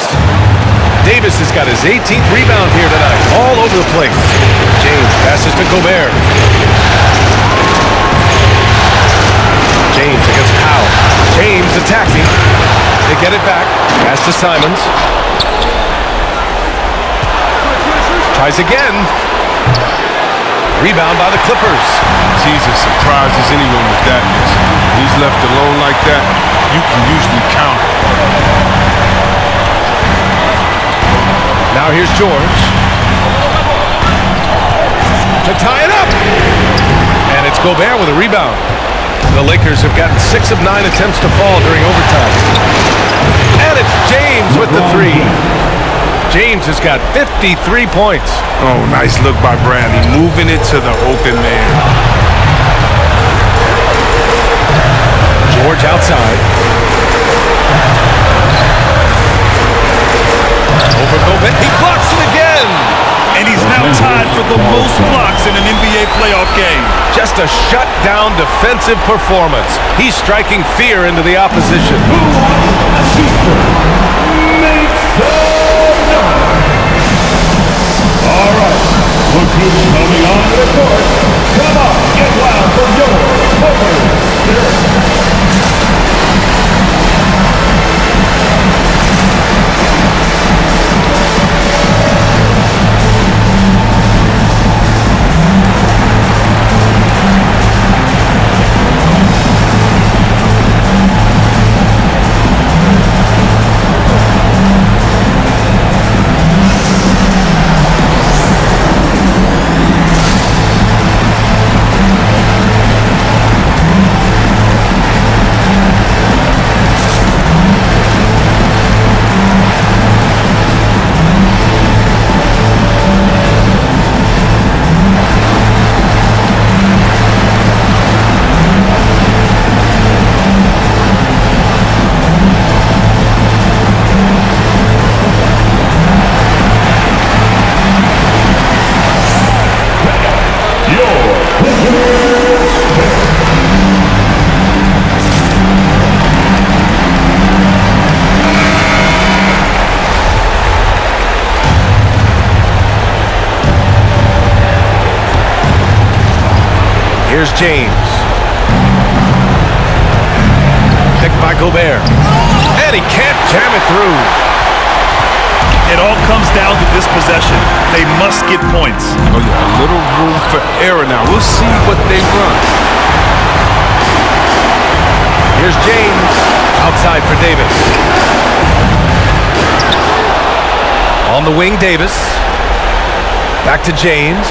Davis has got his 18th rebound here tonight. All over the place. James passes to Gobert. James against Powell. James attacking. They get it back. Pass to Simons. Tries again. Rebound by the Clippers. It's easy to surprises anyone with that. He's left alone like that. You can usually count. Now here's George. To tie it up. And it's Gobert with a rebound. The Lakers have gotten 6 of 9 attempts to fall during overtime. And it's James with the 3. James has got 53 points. Oh, nice look by Bradley, moving it to the open man. George outside. Over Gobert. He blocks it again. And he's now tied for the most blocks in an NBA playoff game. Just a shutdown defensive performance. He's striking fear into the opposition. All right, look who's coming onto the court. Come on, get loud for your Clippers. Here's James. Picked by Gobert. And he can't jam it through. It all comes down to this possession. They must get points. Oh, yeah, a little room for error now. We'll see what they run. Here's James. Outside for Davis. On the wing, Davis. Back to James.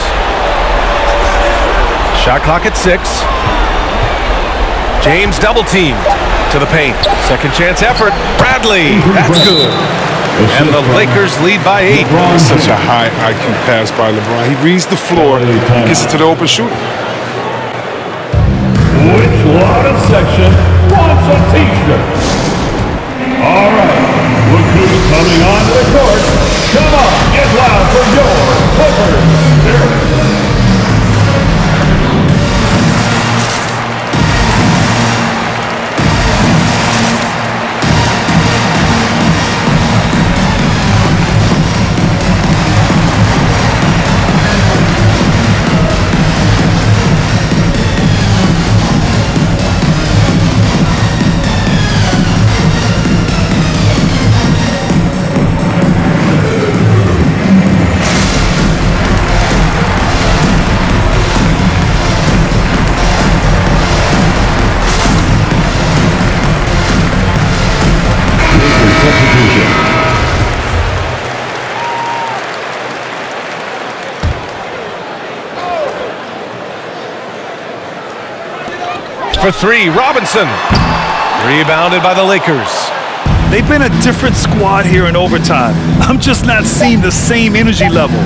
Shot clock at 6. James double teamed to the paint. Second chance effort. Bradley. That's good. And the Lakers lead by 8. Such a high IQ pass by LeBron. He reads the floor, gets it to the open shooter. Which water section wants a t-shirt? All right, look who's coming onto the court. Come on, get loud for your Clippers. For three, Robinson. Rebounded by the Lakers. They've been a different squad here in overtime. I'm just not seeing the same energy level.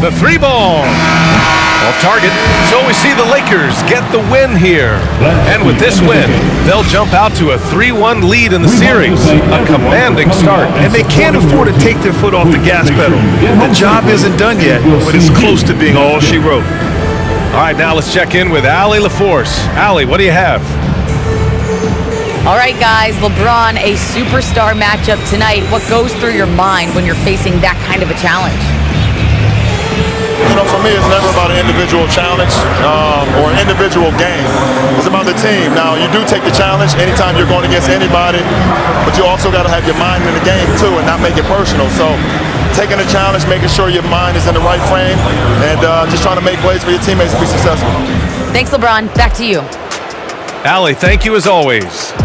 The three ball. Off target. So we see the Lakers get the win here. And with this win, they'll jump out to a 3-1 lead in the series. A commanding start. And they can't afford to take their foot off the gas pedal. The job isn't done yet, but it's close to being all she wrote. All right, now let's check in with Allie LaForce. Allie, what do you have? All right, guys, LeBron, a superstar matchup tonight. What goes through your mind when you're facing that kind of a challenge? You know, for me, it's never about an individual challenge or an individual game. It's about the team. Now, you do take the challenge anytime you're going against anybody, but you also got to have your mind in the game, too, and not make it personal. So taking the challenge, making sure your mind is in the right frame, and just trying to make plays for your teammates to be successful. Thanks, LeBron. Back to you. Allie, thank you as always.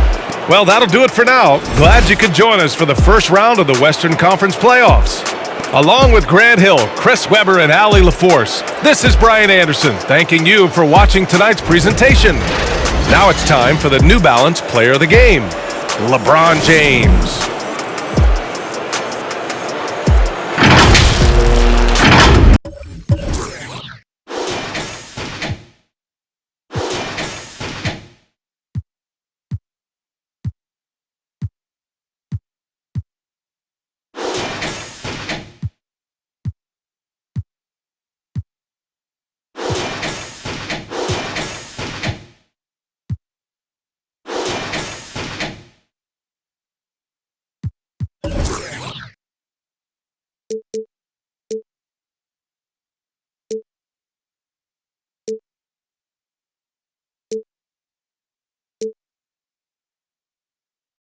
Well, that'll do it for now. Glad you could join us for the first round of the Western Conference playoffs. Along with Grant Hill, Chris Webber, and Allie LaForce, this is Brian Anderson, thanking you for watching tonight's presentation. Now it's time for the New Balance Player of the Game, LeBron James.